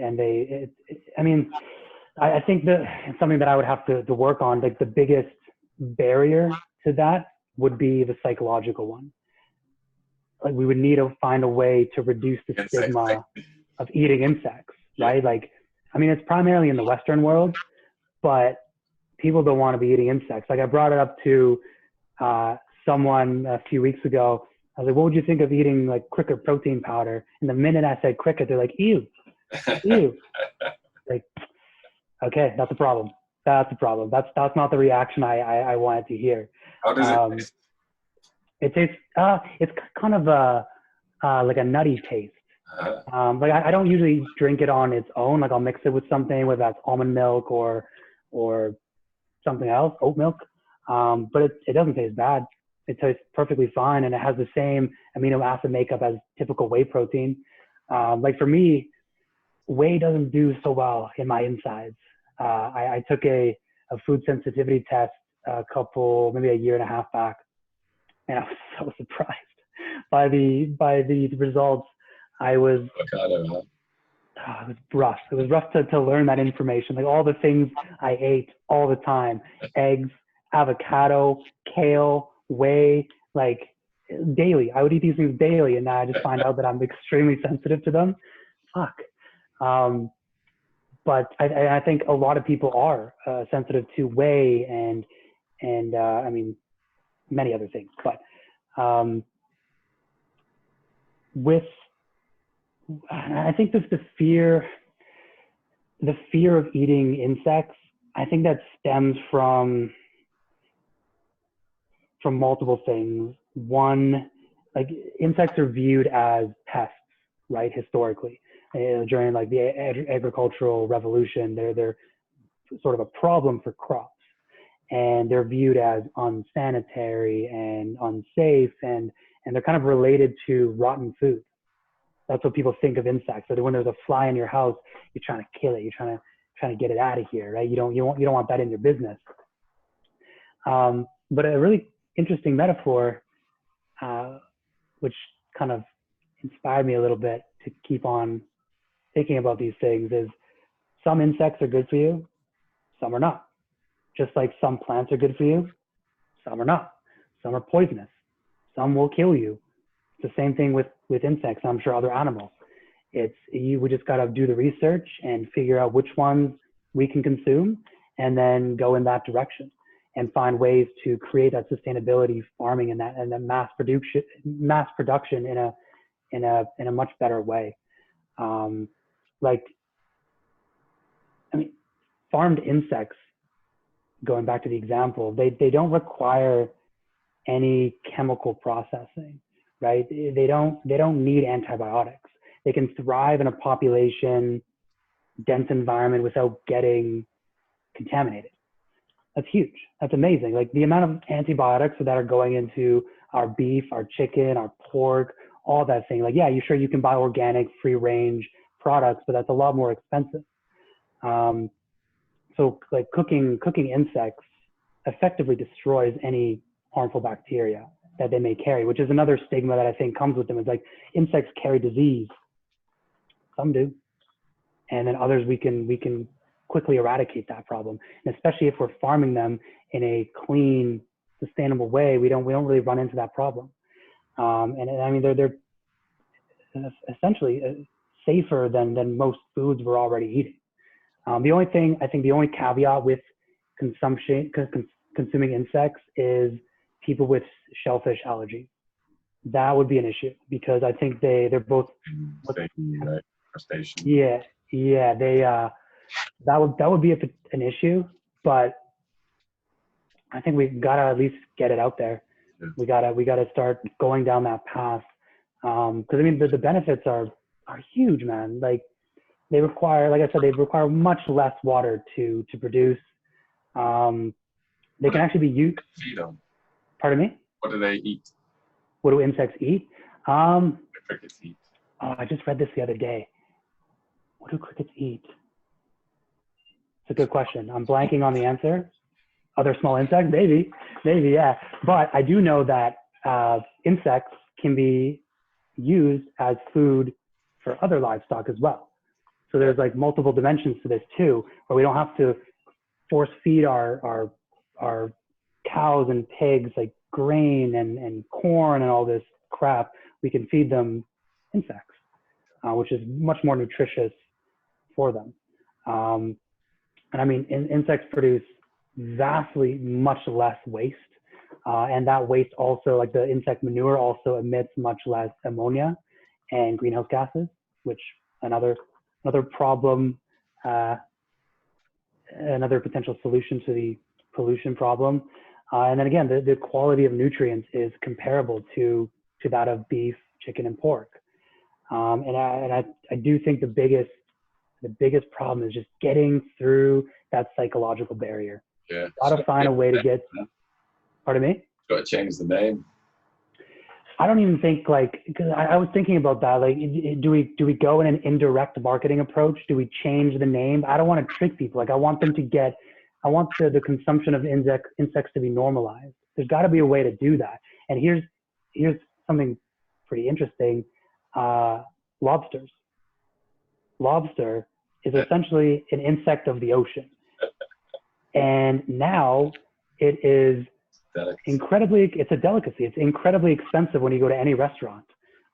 I think that it's something that I would have to work on. Like, the biggest barrier to that would be the psychological one. Like, we would need to find a way to reduce the stigma of eating insects, right? Like, I mean, it's primarily in the Western world, but people don't want to be eating insects. Like, I brought it up to someone a few weeks ago. I was like, what would you think of eating like cricket protein powder? And the minute I said cricket, they're like, ew, ew. Like, okay, that's a problem. That's a problem. That's not the reaction I wanted to hear. How does it taste? It tastes, it's kind of like a nutty taste. Like, I don't usually drink it on its own. Like, I'll mix it with something, whether that's almond milk or something else, oat milk. But it doesn't taste bad. It tastes perfectly fine, and it has the same amino acid makeup as typical whey protein. Like, for me, whey doesn't do so well in my insides. I took a food sensitivity test maybe a year and a half back, and I was so surprised by the results. I was, Avocado, huh? it was rough. It was rough to learn that information. Like, all the things I ate all the time: eggs, avocado, kale, whey, like, daily. I would eat these things daily, and now I just find out that I'm extremely sensitive to them. Fuck. But I think a lot of people are sensitive to whey and I mean, many other things. But I think the fear of eating insects, I think that stems from multiple things. One, like, insects are viewed as pests, right? Historically, during like the agricultural revolution, they're sort of a problem for crops, and they're viewed as unsanitary and unsafe, and they're kind of related to rotten food. That's what people think of insects. So when there's a fly in your house, you're trying to kill it. You're trying to get it out of here, right? You don't want that in your business. But a really interesting metaphor, which kind of inspired me a little bit to keep on thinking about these things, is some insects are good for you, some are not. Just like some plants are good for you, some are not. Some are poisonous, some will kill you. It's the same thing with insects, I'm sure other animals. We just got to do the research and figure out which ones we can consume, and then go in that direction and find ways to create that sustainability farming and that mass production in a much better way. Like, I mean, farmed insects, going back to the example, they don't require any chemical processing, right? They don't need antibiotics. they can thrive in a population dense environment without getting contaminated. That's huge. That's amazing. Like the amount of antibiotics that are going into our beef, our chicken, our pork, all that thing. Like, yeah, you sure you can buy organic, free range products, but that's a lot more expensive. So like cooking insects effectively destroys any harmful bacteria that they may carry, which is another stigma that I think comes with them. Is like insects carry disease. Some do, and then others we can quickly eradicate that problem. And especially if we're farming them in a clean, sustainable way, we don't really run into that problem. And I mean they're essentially safer than most foods we're already eating. The only thing, I think the only caveat with consuming insects is people with shellfish allergies. That would be an issue because I think they're both right? Crustacean. Yeah, that would be an issue, but I think we've got to at least get it out there. Yeah. We gotta start going down that path. Because I mean the benefits are huge, man. Like they require, like I said, they require much less water to produce. They can actually be used. Feed them. Pardon me? What do they eat? What do insects eat? The crickets eat. Oh, I just read this the other day. What do crickets eat? It's a good question. I'm blanking on the answer. Other small insects? Maybe, yeah. But I do know that insects can be used as food for other livestock as well. So there's like multiple dimensions to this too, where we don't have to force feed our cows and pigs like grain and corn and all this crap. We can feed them insects, which is much more nutritious for them. And I mean, insects produce vastly much less waste. And that waste also, like the insect manure also emits much less ammonia and greenhouse gases, which another problem, another potential solution to the pollution problem. And then again, the quality of nutrients is comparable to that of beef, chicken, and pork. And I do think the biggest problem is just getting through that psychological barrier. Yeah. Got to find a way to get. Pardon me? Got to change the name. I don't even think because I was thinking about that. Like, do we go in an indirect marketing approach? Do we change the name? I don't want to trick people. Like, I want the consumption of insects to be normalized. There's got to be a way to do that. And here's something pretty interesting. Lobsters. Lobster is essentially an insect of the ocean. And now it is it's a delicacy. It's incredibly expensive when you go to any restaurant,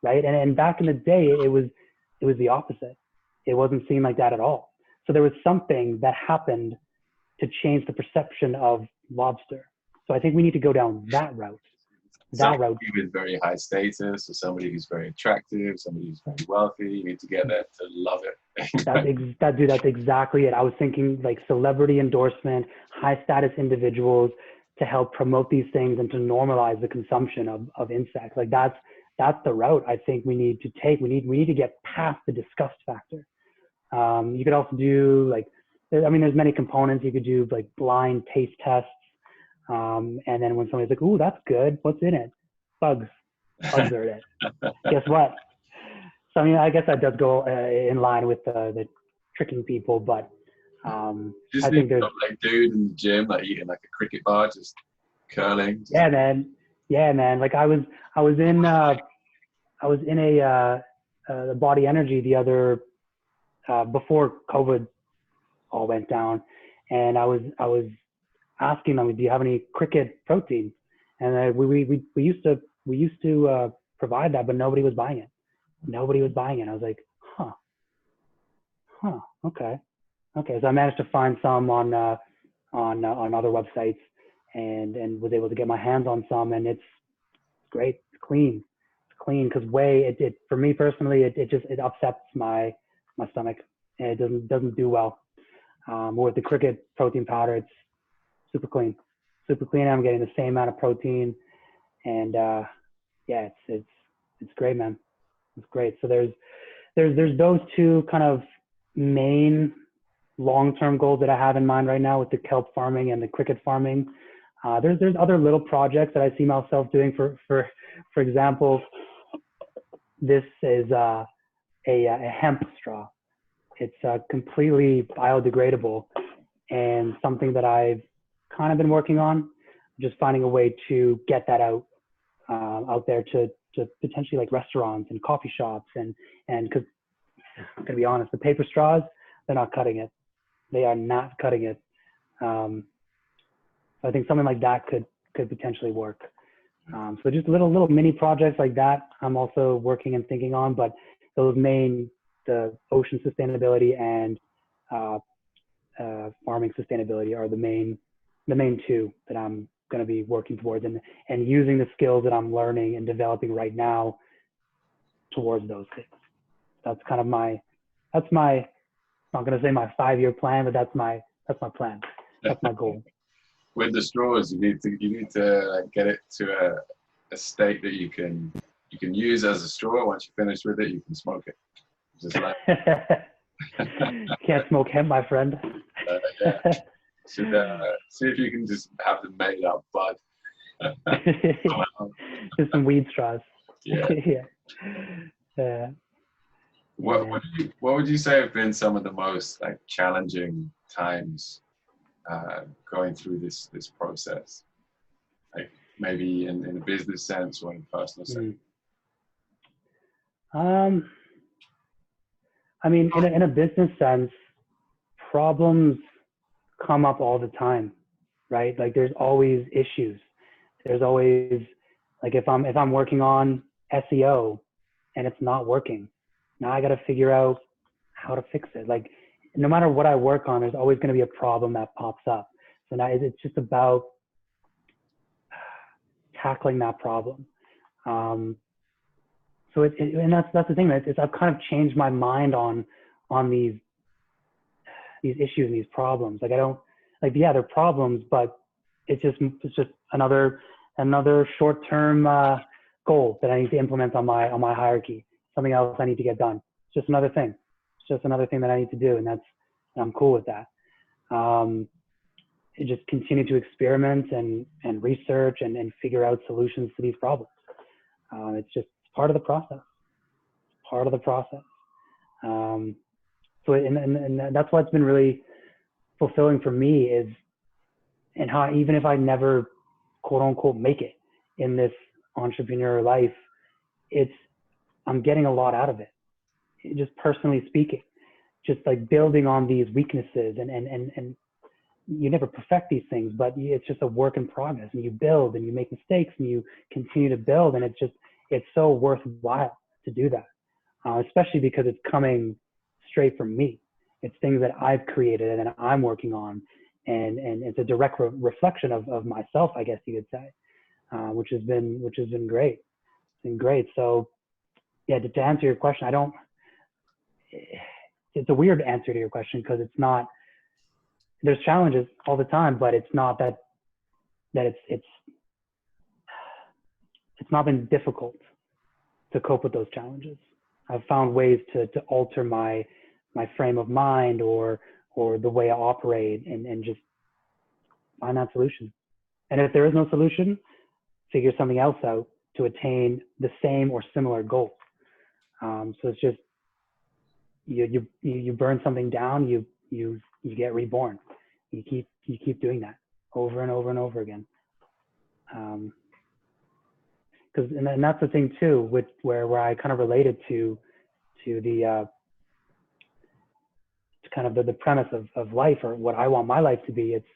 right? And back in the day, it was the opposite. It wasn't seen like that at all. So there was something that happened to change the perception of lobster. So I think we need to go down that route. Somebody with very high status, or somebody who's very attractive, somebody who's very wealthy. You need to get them to love it. That's exactly it. I was thinking like celebrity endorsement, high status individuals to help promote these things and to normalize the consumption of insects. Like that's the route I think we need to take. We need to get past the disgust factor. You could also do there's many components. You could do like blind taste tests. And then when somebody's like, "Ooh, that's good. What's in it?" Bugs are in it. Guess what? So I mean, I guess that does go in line with the tricking people, but I think there's like dude in the gym, like eating like a cricket bar, just curling. Yeah, man. Like I was in a Body Energy the other before COVID all went down, and I was asking them, "Do you have any cricket protein?" And we used to provide that, but nobody was buying it. I was like, huh, okay. So I managed to find some on other websites, and was able to get my hands on some, and it's great. It's clean because whey, it for me personally, it upsets my stomach, and it doesn't do well. With the cricket protein powder, it's super clean. I'm getting the same amount of protein, and it's great, man. It's great. So there's there's those two kind of main long-term goals that I have in mind right now with the kelp farming and the cricket farming. There's other little projects that I see myself doing. For example, this is a hemp straw. It's completely biodegradable and something that I've kind of been working on, just finding a way to get that out there to potentially like restaurants and coffee shops and because I'm gonna be honest, the paper straws, they're not cutting it. They are not cutting it. So I think something like that could potentially work. So just little mini projects like that I'm also working and thinking on, but those the ocean sustainability and farming sustainability are the main two that I'm going to be working towards and using the skills that I'm learning and developing right now towards those things. That's kind of I'm not going to say my 5-year plan, but that's my plan. That's my goal. With the straws, you need to like, get it to a state that you can use as a straw. Once you're finished with it, you can smoke it. Just like can't smoke hemp, my friend. Yeah. Should see if you can just have them made out bud. Just some weed straws. Yeah. Yeah. What would you say have been some of the most like challenging times going through this process? Like maybe in a business sense or in a personal sense? I mean, in a business sense, problems come up all the time, right? Like there's always issues. There's always, like if I'm working on SEO and it's not working, now I got to figure out how to fix it. Like no matter what I work on, there's always going to be a problem that pops up. So now it's just about tackling that problem. So and that's the thing. I've kind of changed my mind on these issues and these problems. Like I don't like, yeah, they're problems, but it's just another short-term goal that I need to implement on my hierarchy. Something else I need to get done. It's just another thing. It's just another thing that I need to do, and I'm cool with that. Just continue to experiment and research and figure out solutions to these problems. It's just part of the process. Part of the process. So and that's what's been really fulfilling for me is, and how even if I never quote unquote make it in this entrepreneur life, I'm getting a lot out of it. Just personally speaking, just like building on these weaknesses and you never perfect these things, but it's just a work in progress, and you build and you make mistakes and you continue to build, and it's so worthwhile to do that, especially because it's coming straight from me. It's things that I've created and I'm working on, and it's a direct reflection of myself, I guess you could say, which has been great. It's been great. So yeah, to answer your question, it's a weird answer to your question because it's not, there's challenges all the time, but it's not that it's not been difficult to cope with those challenges. I've found ways to alter my frame of mind or the way I operate and just find that solution. And if there is no solution, figure something else out to attain the same or similar goal. So it's just, you burn something down, you get reborn. You keep doing that over and over and over again. And that's the thing too, with where I kind of related to the kind of the premise of life, or what I want my life to be. It's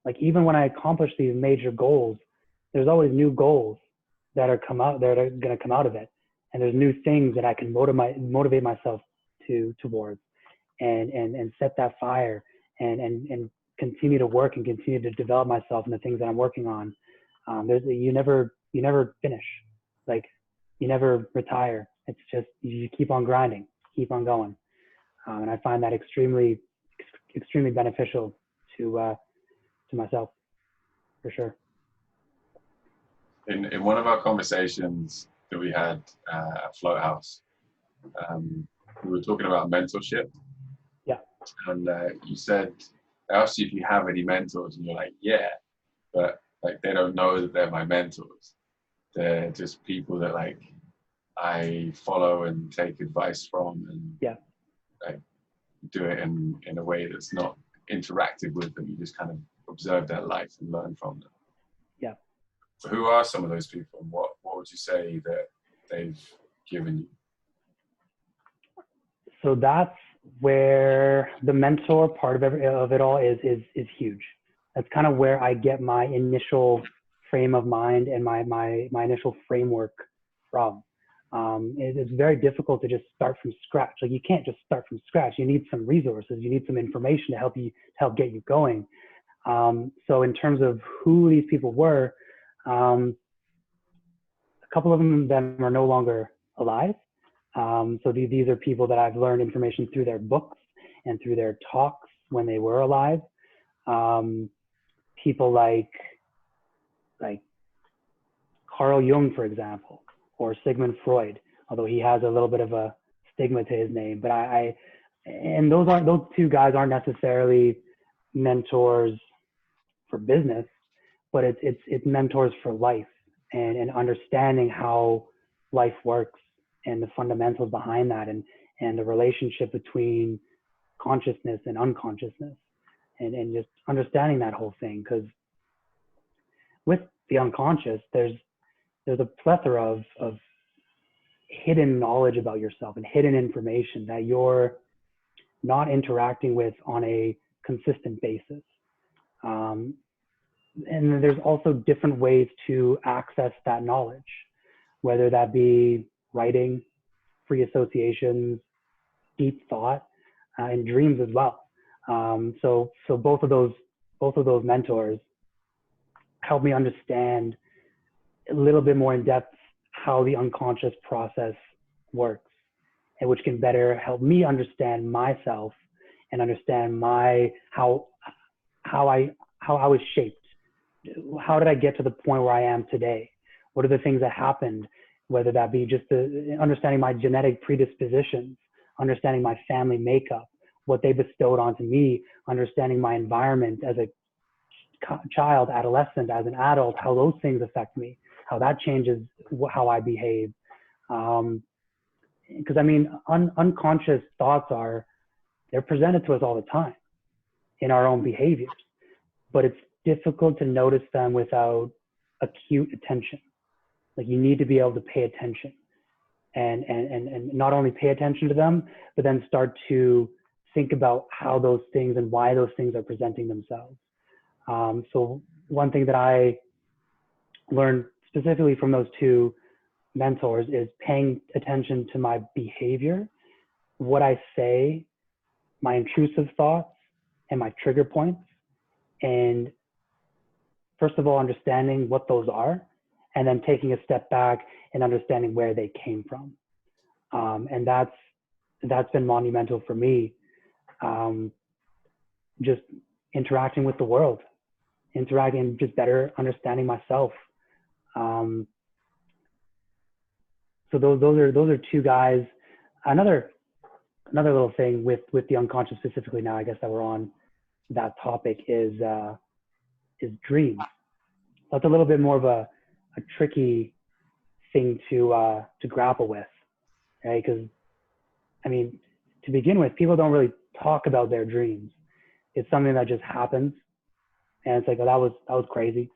like, even when I accomplish these major goals, there's always new goals that are going to come out of it. And there's new things that I can motivate myself towards and set that fire and continue to work and continue to develop myself in the things that I'm working on. You never finish. Like, you never retire. It's just, you keep on grinding, keep on going. And I find that extremely beneficial to myself, for sure. In one of our conversations that we had at Float House, we were talking about mentorship. Yeah. And you said, I asked you if you have any mentors, and you're like, yeah, but like they don't know that they're my mentors. They're just people that like I follow and take advice from, and yeah, like do it in a way that's not interactive with them. You just kind of observe their life and learn from them. yeah. So who are some of those people, and what would you say that they've given you? So that's where the mentor part of it all is huge. That's kind of where I get my initial frame of mind and my initial framework from. It's very difficult to just start from scratch. Like you can't just start from scratch. You need some resources. You need some information to help get you going. So in terms of who these people were, a couple of them are no longer alive. So these are people that I've learned information through their books and through their talks when they were alive. People like Carl Jung, for example, or Sigmund Freud, although he has a little bit of a stigma to his name. But and those two guys aren't necessarily mentors for business, but it's mentors for life and understanding how life works and the fundamentals behind that, and the relationship between consciousness and unconsciousness, and just understanding that whole thing. Because with the unconscious, there's a plethora of hidden knowledge about yourself and hidden information that you're not interacting with on a consistent basis. And there's also different ways to access that knowledge, whether that be writing, free associations, deep thought, and dreams as well. So both of those mentors help me understand a little bit more in depth how the unconscious process works, and which can better help me understand myself and understand how I was shaped. How did I get to the point where I am today? What are the things that happened, whether that be just understanding my genetic predispositions, understanding my family makeup, what they bestowed onto me, understanding my environment as a child, adolescent, as an adult, how those things affect me, how that changes how I behave. Because I mean, unconscious thoughts they're presented to us all the time in our own behaviors, but it's difficult to notice them without acute attention. Like you need to be able to pay attention and not only pay attention to them, but then start to think about how those things and why those things are presenting themselves. So one thing that I learned specifically from those two mentors is paying attention to my behavior, what I say, my intrusive thoughts, and my trigger points. And first of all, understanding what those are, and then taking a step back and understanding where they came from. And that's been monumental for me. Just interacting with the world, interacting, just better understanding myself. So those are two guys. Another little thing with the unconscious specifically now, I guess that we're on that topic, is dreams. That's a little bit more of a tricky thing to grapple with, right? Because I mean, to begin with, people don't really talk about their dreams. It's something that just happens, and it's like, oh, that was crazy,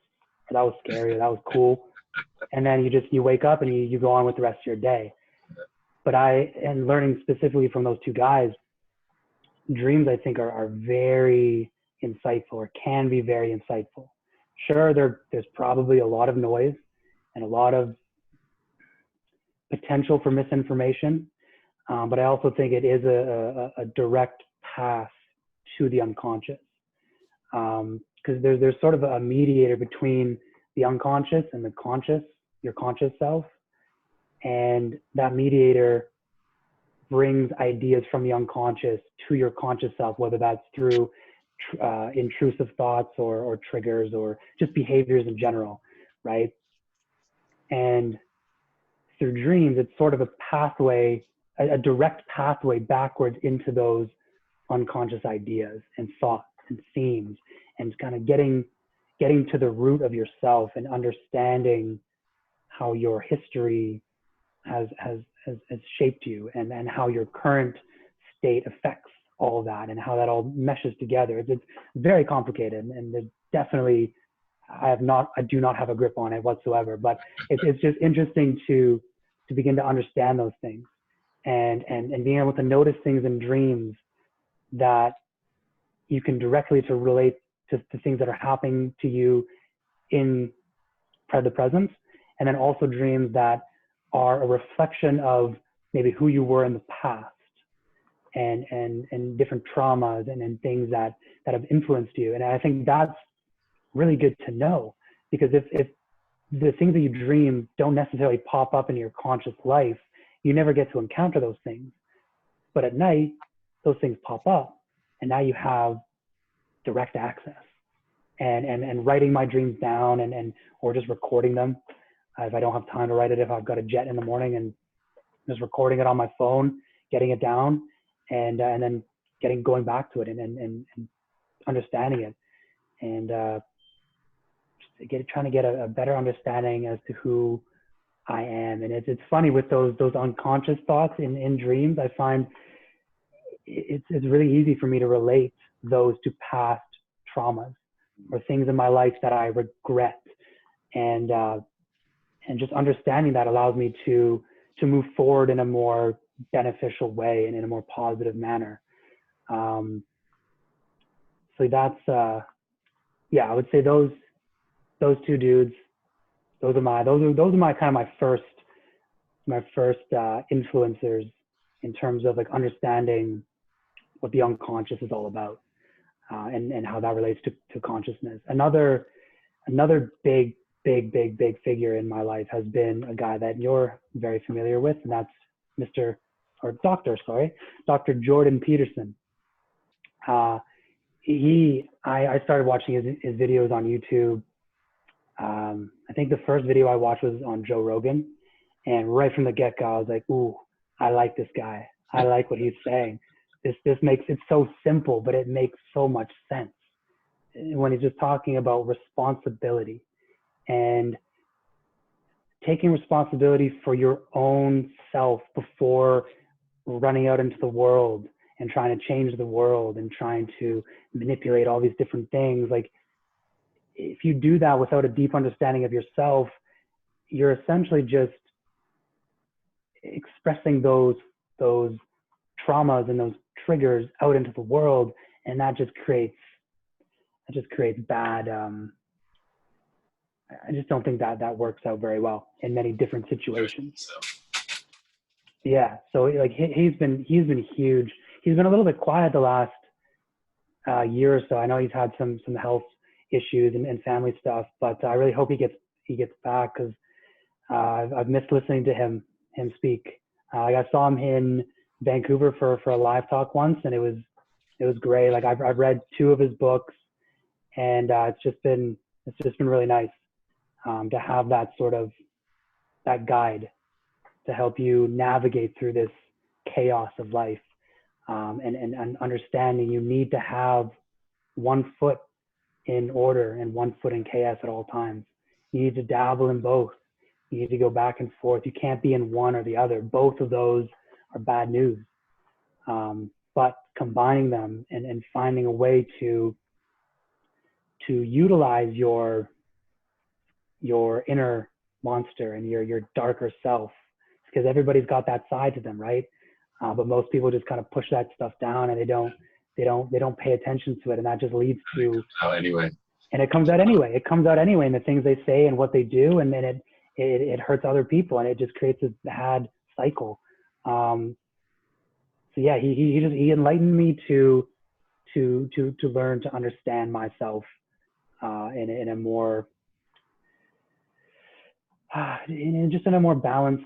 or that was scary, or that was cool, and then you wake up and you go on with the rest of your day. But and learning specifically from those two guys, dreams I think are very insightful, or can be very insightful. Sure, there's probably a lot of noise and a lot of potential for misinformation, but I also think it is a direct path to the unconscious, because there's sort of a mediator between the unconscious and the conscious, your conscious self, and that mediator brings ideas from the unconscious to your conscious self, whether that's through intrusive thoughts or triggers or just behaviors in general, right? And through dreams, it's sort of a pathway a direct pathway backwards into those unconscious ideas and thoughts and themes, and kind of getting to the root of yourself and understanding how your history has shaped you, and how your current state affects all of that, and how that all meshes together. It's very complicated, and there's definitely, I do not have a grip on it whatsoever, but it's just interesting to begin to understand those things, and being able to notice things in dreams that you can directly to relate to things that are happening to you in the present, and then also dreams that are a reflection of maybe who you were in the past, and different traumas and things that have influenced you. And I think that's really good to know, because if the things that you dream don't necessarily pop up in your conscious life, you never get to encounter those things. But at night, those things pop up, and now you have direct access. And writing my dreams down, or just recording them. If I don't have time to write it, if I've got a jet in the morning, and just recording it on my phone, getting it down, and then going back to it, and understanding it, and trying to get a better understanding as to who I am. And it's funny with those unconscious thoughts in dreams. I find it's really easy for me to relate those to past traumas or things in my life that I regret, and just understanding that allows me to move forward in a more beneficial way and in a more positive manner. So that's I would say those two dudes, those are my kind of my first influencers in terms of like understanding what the unconscious is all about, and how that relates to consciousness. Another big figure in my life has been a guy that you're very familiar with, and that's Dr. Jordan Peterson. I started watching his videos on YouTube. I think the first video I watched was on Joe Rogan, and right from the get-go, I was like, ooh, I like this guy. I like what he's saying. This makes it so simple, but it makes so much sense when he's just talking about responsibility and taking responsibility for your own self before running out into the world and trying to change the world and trying to manipulate all these different things. Like, if you do that without a deep understanding of yourself, you're essentially just expressing those traumas and those triggers out into the world, and that just creates bad. I just don't think that works out very well in many different situations. Yeah, so like he's been huge. He's been a little bit quiet the last year or so. I know he's had some health issues and family stuff, but I really hope he gets back, because I've missed listening to him speak. I saw him in Vancouver for a live talk once, and it was great. Like, I've read 2 of his books, and it's just been really nice to have that sort of that guide to help you navigate through this chaos of life, and understanding you need to have one foot in order and one foot in chaos at all times. You need to dabble in both. You need to go back and forth. You can't be in one or the other. Both of those are bad news. But combining them and finding a way to utilize your inner monster and your darker self, because everybody's got that side to them, right? But most people just kind of push that stuff down, and they don't pay attention to it, and that just leads to anyway. And it comes out anyway. It comes out anyway in the things they say and what they do, and then it hurts other people, and it just creates this bad cycle. So yeah, he enlightened me to learn to understand myself in a more in a more balanced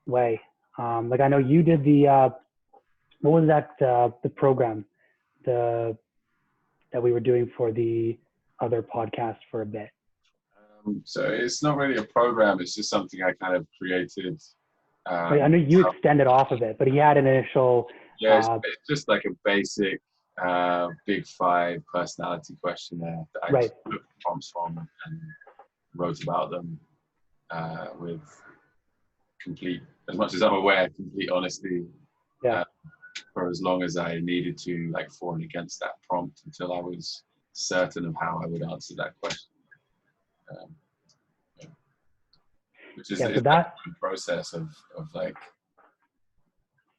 way. Like, I know you did what was that the program that we were doing for the other podcast for a bit? So it's not really a program. It's just something I kind of created Like, I know you extended off of it, but he had an initial. Yeah, it's just like a basic Big Five personality questionnaire that I Right. just took prompts from and wrote about them with complete, as much as I'm aware, complete honesty. Yeah. For as long as I needed to, like, for and against that prompt, until I was certain of how I would answer that question. Yeah. Which is, Yeah, so is that a process of like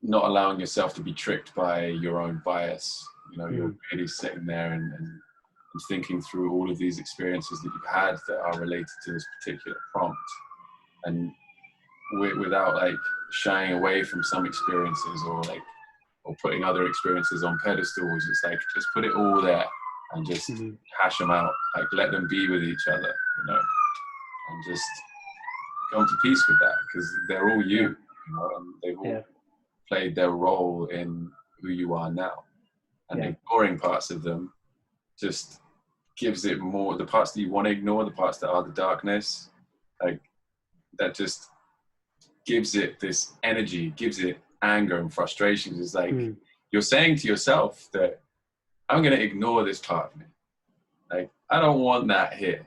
not allowing yourself to be tricked by your own bias. You know, you're really sitting there and thinking through all of these experiences that you've had that are related to this particular prompt, and without like shying away from some experiences or putting other experiences on pedestals. It's like, just put it all there and just hash them out. Like, let them be with each other, you know, and just come to peace with that, because they're all you, you know, and they've all played their role in who you are now. And ignoring parts of them just gives it more, the parts that you want to ignore, the parts that are the darkness, like, that just gives it this energy, gives it anger and frustration. It's like you're saying to yourself that I'm going to ignore this part of me. Like, I don't want that here.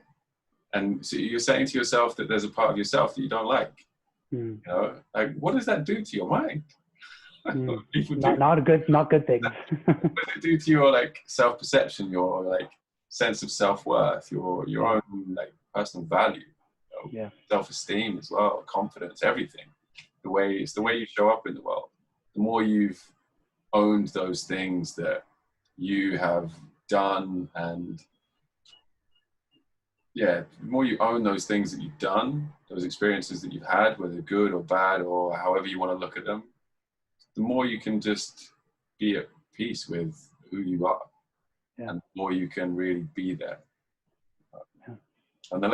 And so you're saying to yourself that there's a part of yourself that you don't like. You know, like, what does that do to your mind? Not good things. What does it do to your, like, self-perception, your, like, sense of self-worth, your own, like, personal value, you know, self-esteem as well, confidence, everything. It's the way you show up in the world. The more you've owned those things that you have done, and the more you own those things that you've done, those experiences that you've had, whether good or bad or however you want to look at them, the more you can just be at peace with who you are, and the more you can really be there. And the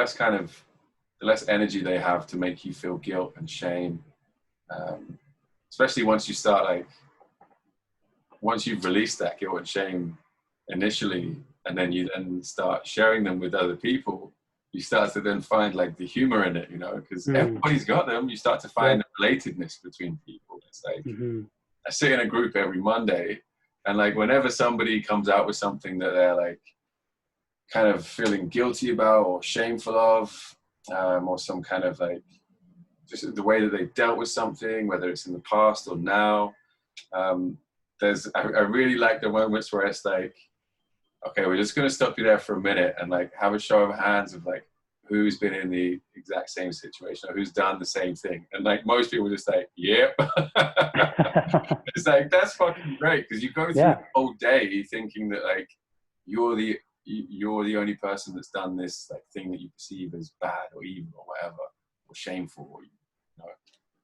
less energy they have to make you feel guilt and shame, especially once you've released that guilt and shame initially, and then you then start sharing them with other people, you start to then find, like, the humor in it, you know, because everybody's got them. You start to find the relatedness between people. It's like, I sit in a group every Monday, and, like, whenever somebody comes out with something that they're, like, kind of feeling guilty about or shameful of, or some kind of, like, just the way that they dealt with something, whether it's in the past or now, I really like the moments where it's like, okay, we're just going to stop you there for a minute and, like, have a show of hands of, like, who's been in the exact same situation or who's done the same thing. And, like, most people just like, yep. It's like, that's fucking great, because you go through the whole day thinking that, like, you're the only person that's done this, like, thing that you perceive as bad or evil or whatever, or shameful, or, you know,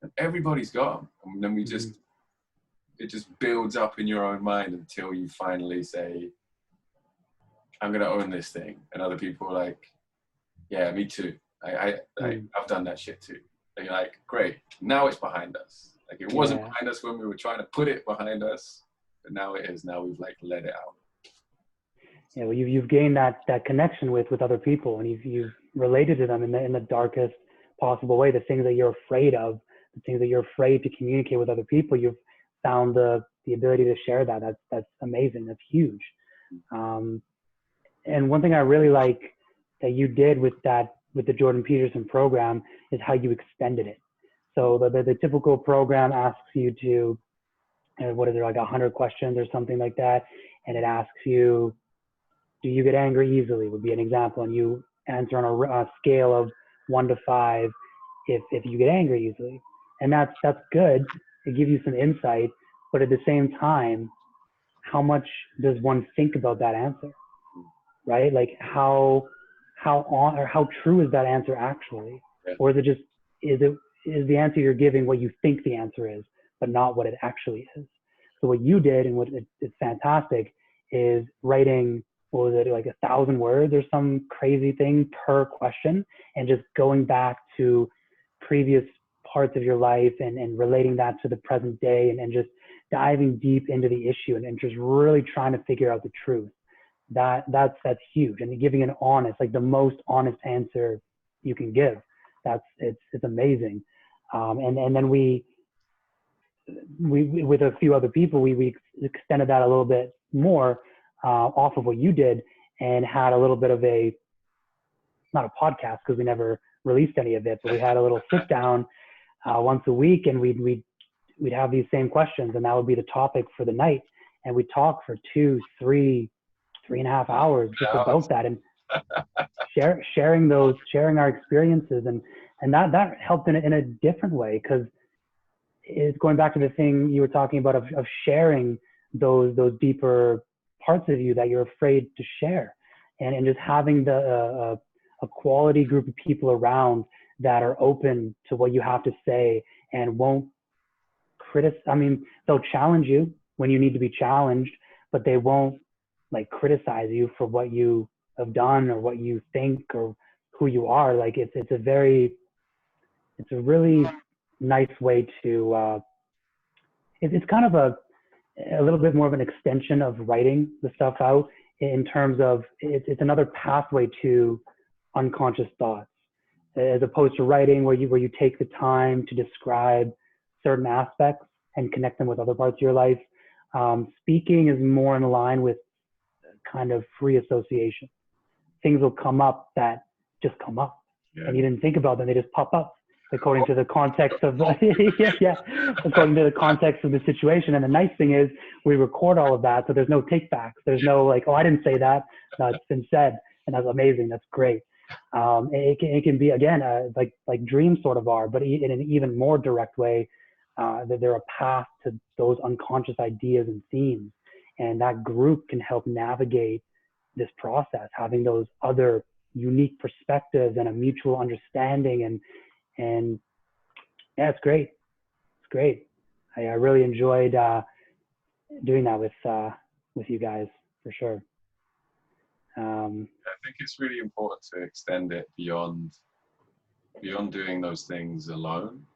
and everybody's got them. And then it just builds up in your own mind until you finally say, I'm going to own this thing. And other people are like, yeah, me too. I've done that shit too. And you're like, great, now it's behind us. Like, it wasn't behind us when we were trying to put it behind us, but now it is. Now we've, like, let it out. Yeah, well, you've gained that connection with other people, and you've related to them in the darkest possible way. The things that you're afraid of, the things that you're afraid to communicate with other people, you've found the ability to share that. That's amazing. That's huge. And one thing I really like that you did with the Jordan Peterson program is how you extended it. So the typical program asks you to, what is it, like 100 questions or something like that, and it asks you, do you get angry easily, would be an example, and you answer on a scale of 1 to 5 if you get angry easily. And that's good. It gives you some insight, but at the same time, how much does one think about that answer, right? Like, how true is that answer actually? Or is it just, is the answer you're giving what you think the answer is, but not what it actually is? So what you did, and what it's fantastic, is writing, what was it, like 1,000 words or some crazy thing per question, and just going back to previous parts of your life and relating that to the present day, and just diving deep into the issue and just really trying to figure out the truth. That's huge. And giving an honest, like the most honest answer you can give. It's amazing. And then we with a few other people, we extended that a little bit more off of what you did, and had a little bit of a, not a podcast because we never released any of it, but we had a little sit down once a week, and we'd have these same questions, and that would be the topic for the night. And we'd talk for 2, 3, 3.5 hours just about that, and sharing our experiences, and that helped in a different way, because it's going back to the thing you were talking about of sharing those deeper parts of you that you're afraid to share, and just having a quality group of people around that are open to what you have to say and won't I mean, they'll challenge you when you need to be challenged, but they won't like criticize you for what you have done or what you think or who you are. Like it's a really nice way to, it's kind of a little bit more of an extension of writing the stuff out, in terms of it's another pathway to unconscious thoughts, as opposed to writing where you take the time to describe certain aspects and connect them with other parts of your life. Speaking is more in line with kind of free association. Things will come up that just come up, and you didn't think about them; they just pop up according to the context of according to the context of the situation. And the nice thing is we record all of that, so there's no take backs. There's no like, oh, I didn't say that. No, it's been said, and that's amazing. That's great. It can be, again, like dreams sort of are, but in an even more direct way. That they're a path to those unconscious ideas and themes, and that group can help navigate this process, having those other unique perspectives and a mutual understanding, and yeah, it's great. It's great. I really enjoyed doing that with you guys, for sure. I think it's really important to extend it beyond doing those things alone.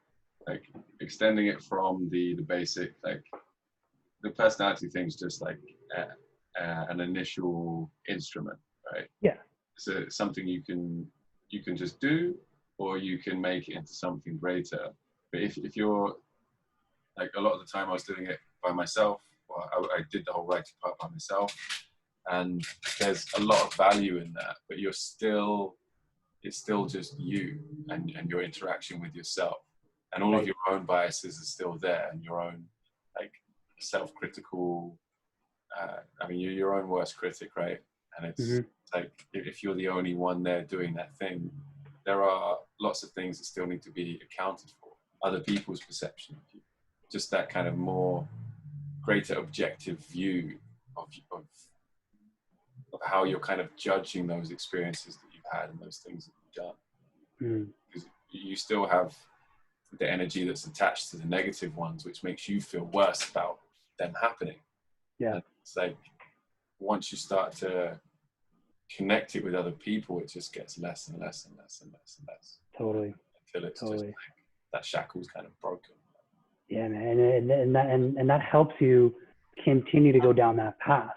Like extending it from the basic, like the personality thing's just like an initial instrument, right? Yeah. So something you can just do, or you can make it into something greater. But if you're like, a lot of the time I was doing it by myself, or I did the whole writing part by myself, and there's a lot of value in that, but it's still just you and your interaction with yourself. And all of your own biases are still there, and your own like self-critical. I mean, you're your own worst critic, right? And it's like if you're the only one there doing that thing, there are lots of things that still need to be accounted for. Other people's perception of you, just that kind of more greater objective view of how you're kind of judging those experiences that you've had and those things that you've done. Because you still have the energy that's attached to the negative ones, which makes you feel worse about them happening. Yeah. And it's like once you start to connect it with other people, it just gets less and less and less and less and less. Totally. Until it's just like that shackle's kind of broken. Yeah, man, and that helps you continue to go down that path,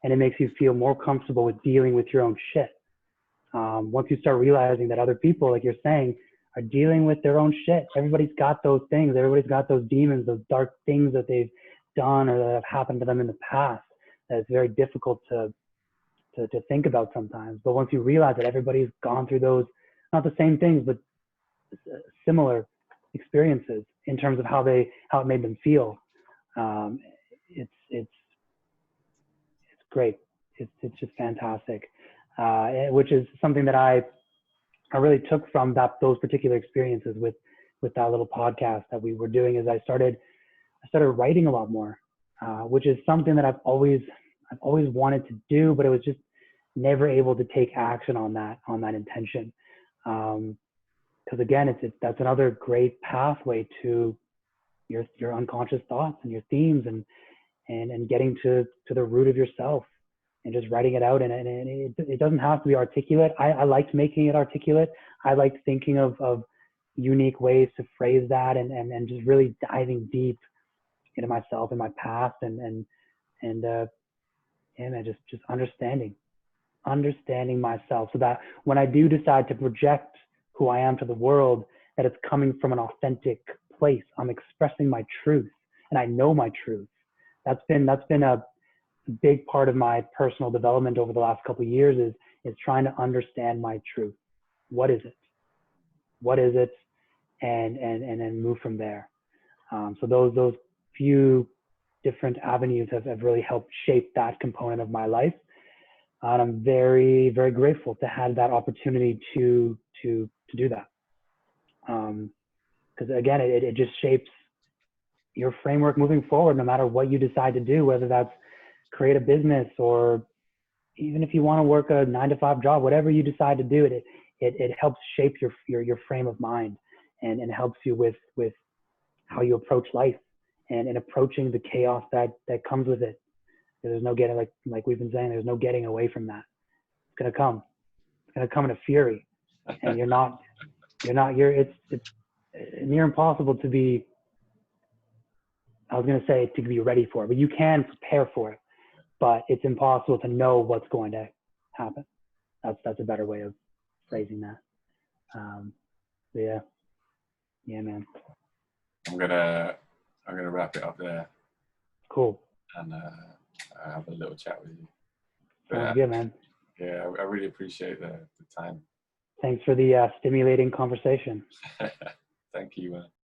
and it makes you feel more comfortable with dealing with your own shit. Once you start realizing that other people, like you're saying, are dealing with their own shit. Everybody's got those things. Everybody's got those demons, those dark things that they've done or that have happened to them in the past. That it's very difficult to think about sometimes. But once you realize that everybody's gone through those, not the same things, but similar experiences in terms of how it made them feel, it's great. It's just fantastic, which is something that I really took from those particular experiences with that little podcast that we were doing. Is I started writing a lot more, which is something that I've always wanted to do, but it was just never able to take action on that intention. Because again, that's another great pathway to your unconscious thoughts and your themes, and getting to the root of yourself, and just writing it out. And it doesn't have to be articulate. I liked making it articulate. I liked thinking of unique ways to phrase that, and just really diving deep into myself and my past, and just understanding myself, so that when I do decide to project who I am to the world, that it's coming from an authentic place. I'm expressing my truth. and I know my truth. That's been a big part of my personal development over the last couple of years is trying to understand my truth. What is it? What is it? And then move from there. So those few different avenues have really helped shape that component of my life. And I'm very, very grateful to have that opportunity to do that. Because again, it just shapes your framework moving forward, no matter what you decide to do, whether that's create a business or even if you want to work a 9-to-5 job, whatever you decide to do, it helps shape your frame of mind and helps you with how you approach life and approaching the chaos that comes with it. There's no getting, like we've been saying, there's no getting away from that. It's going to come. It's going to come in a fury, and it's near impossible to be, I was going to say to be ready for it, but you can prepare for it, but it's impossible to know what's going to happen. That's a better way of phrasing that. Yeah, man. I'm gonna wrap it up there. Cool. And have a little chat with you. Sounds good, man. Yeah, I really appreciate the time. Thanks for the stimulating conversation. Thank you, man.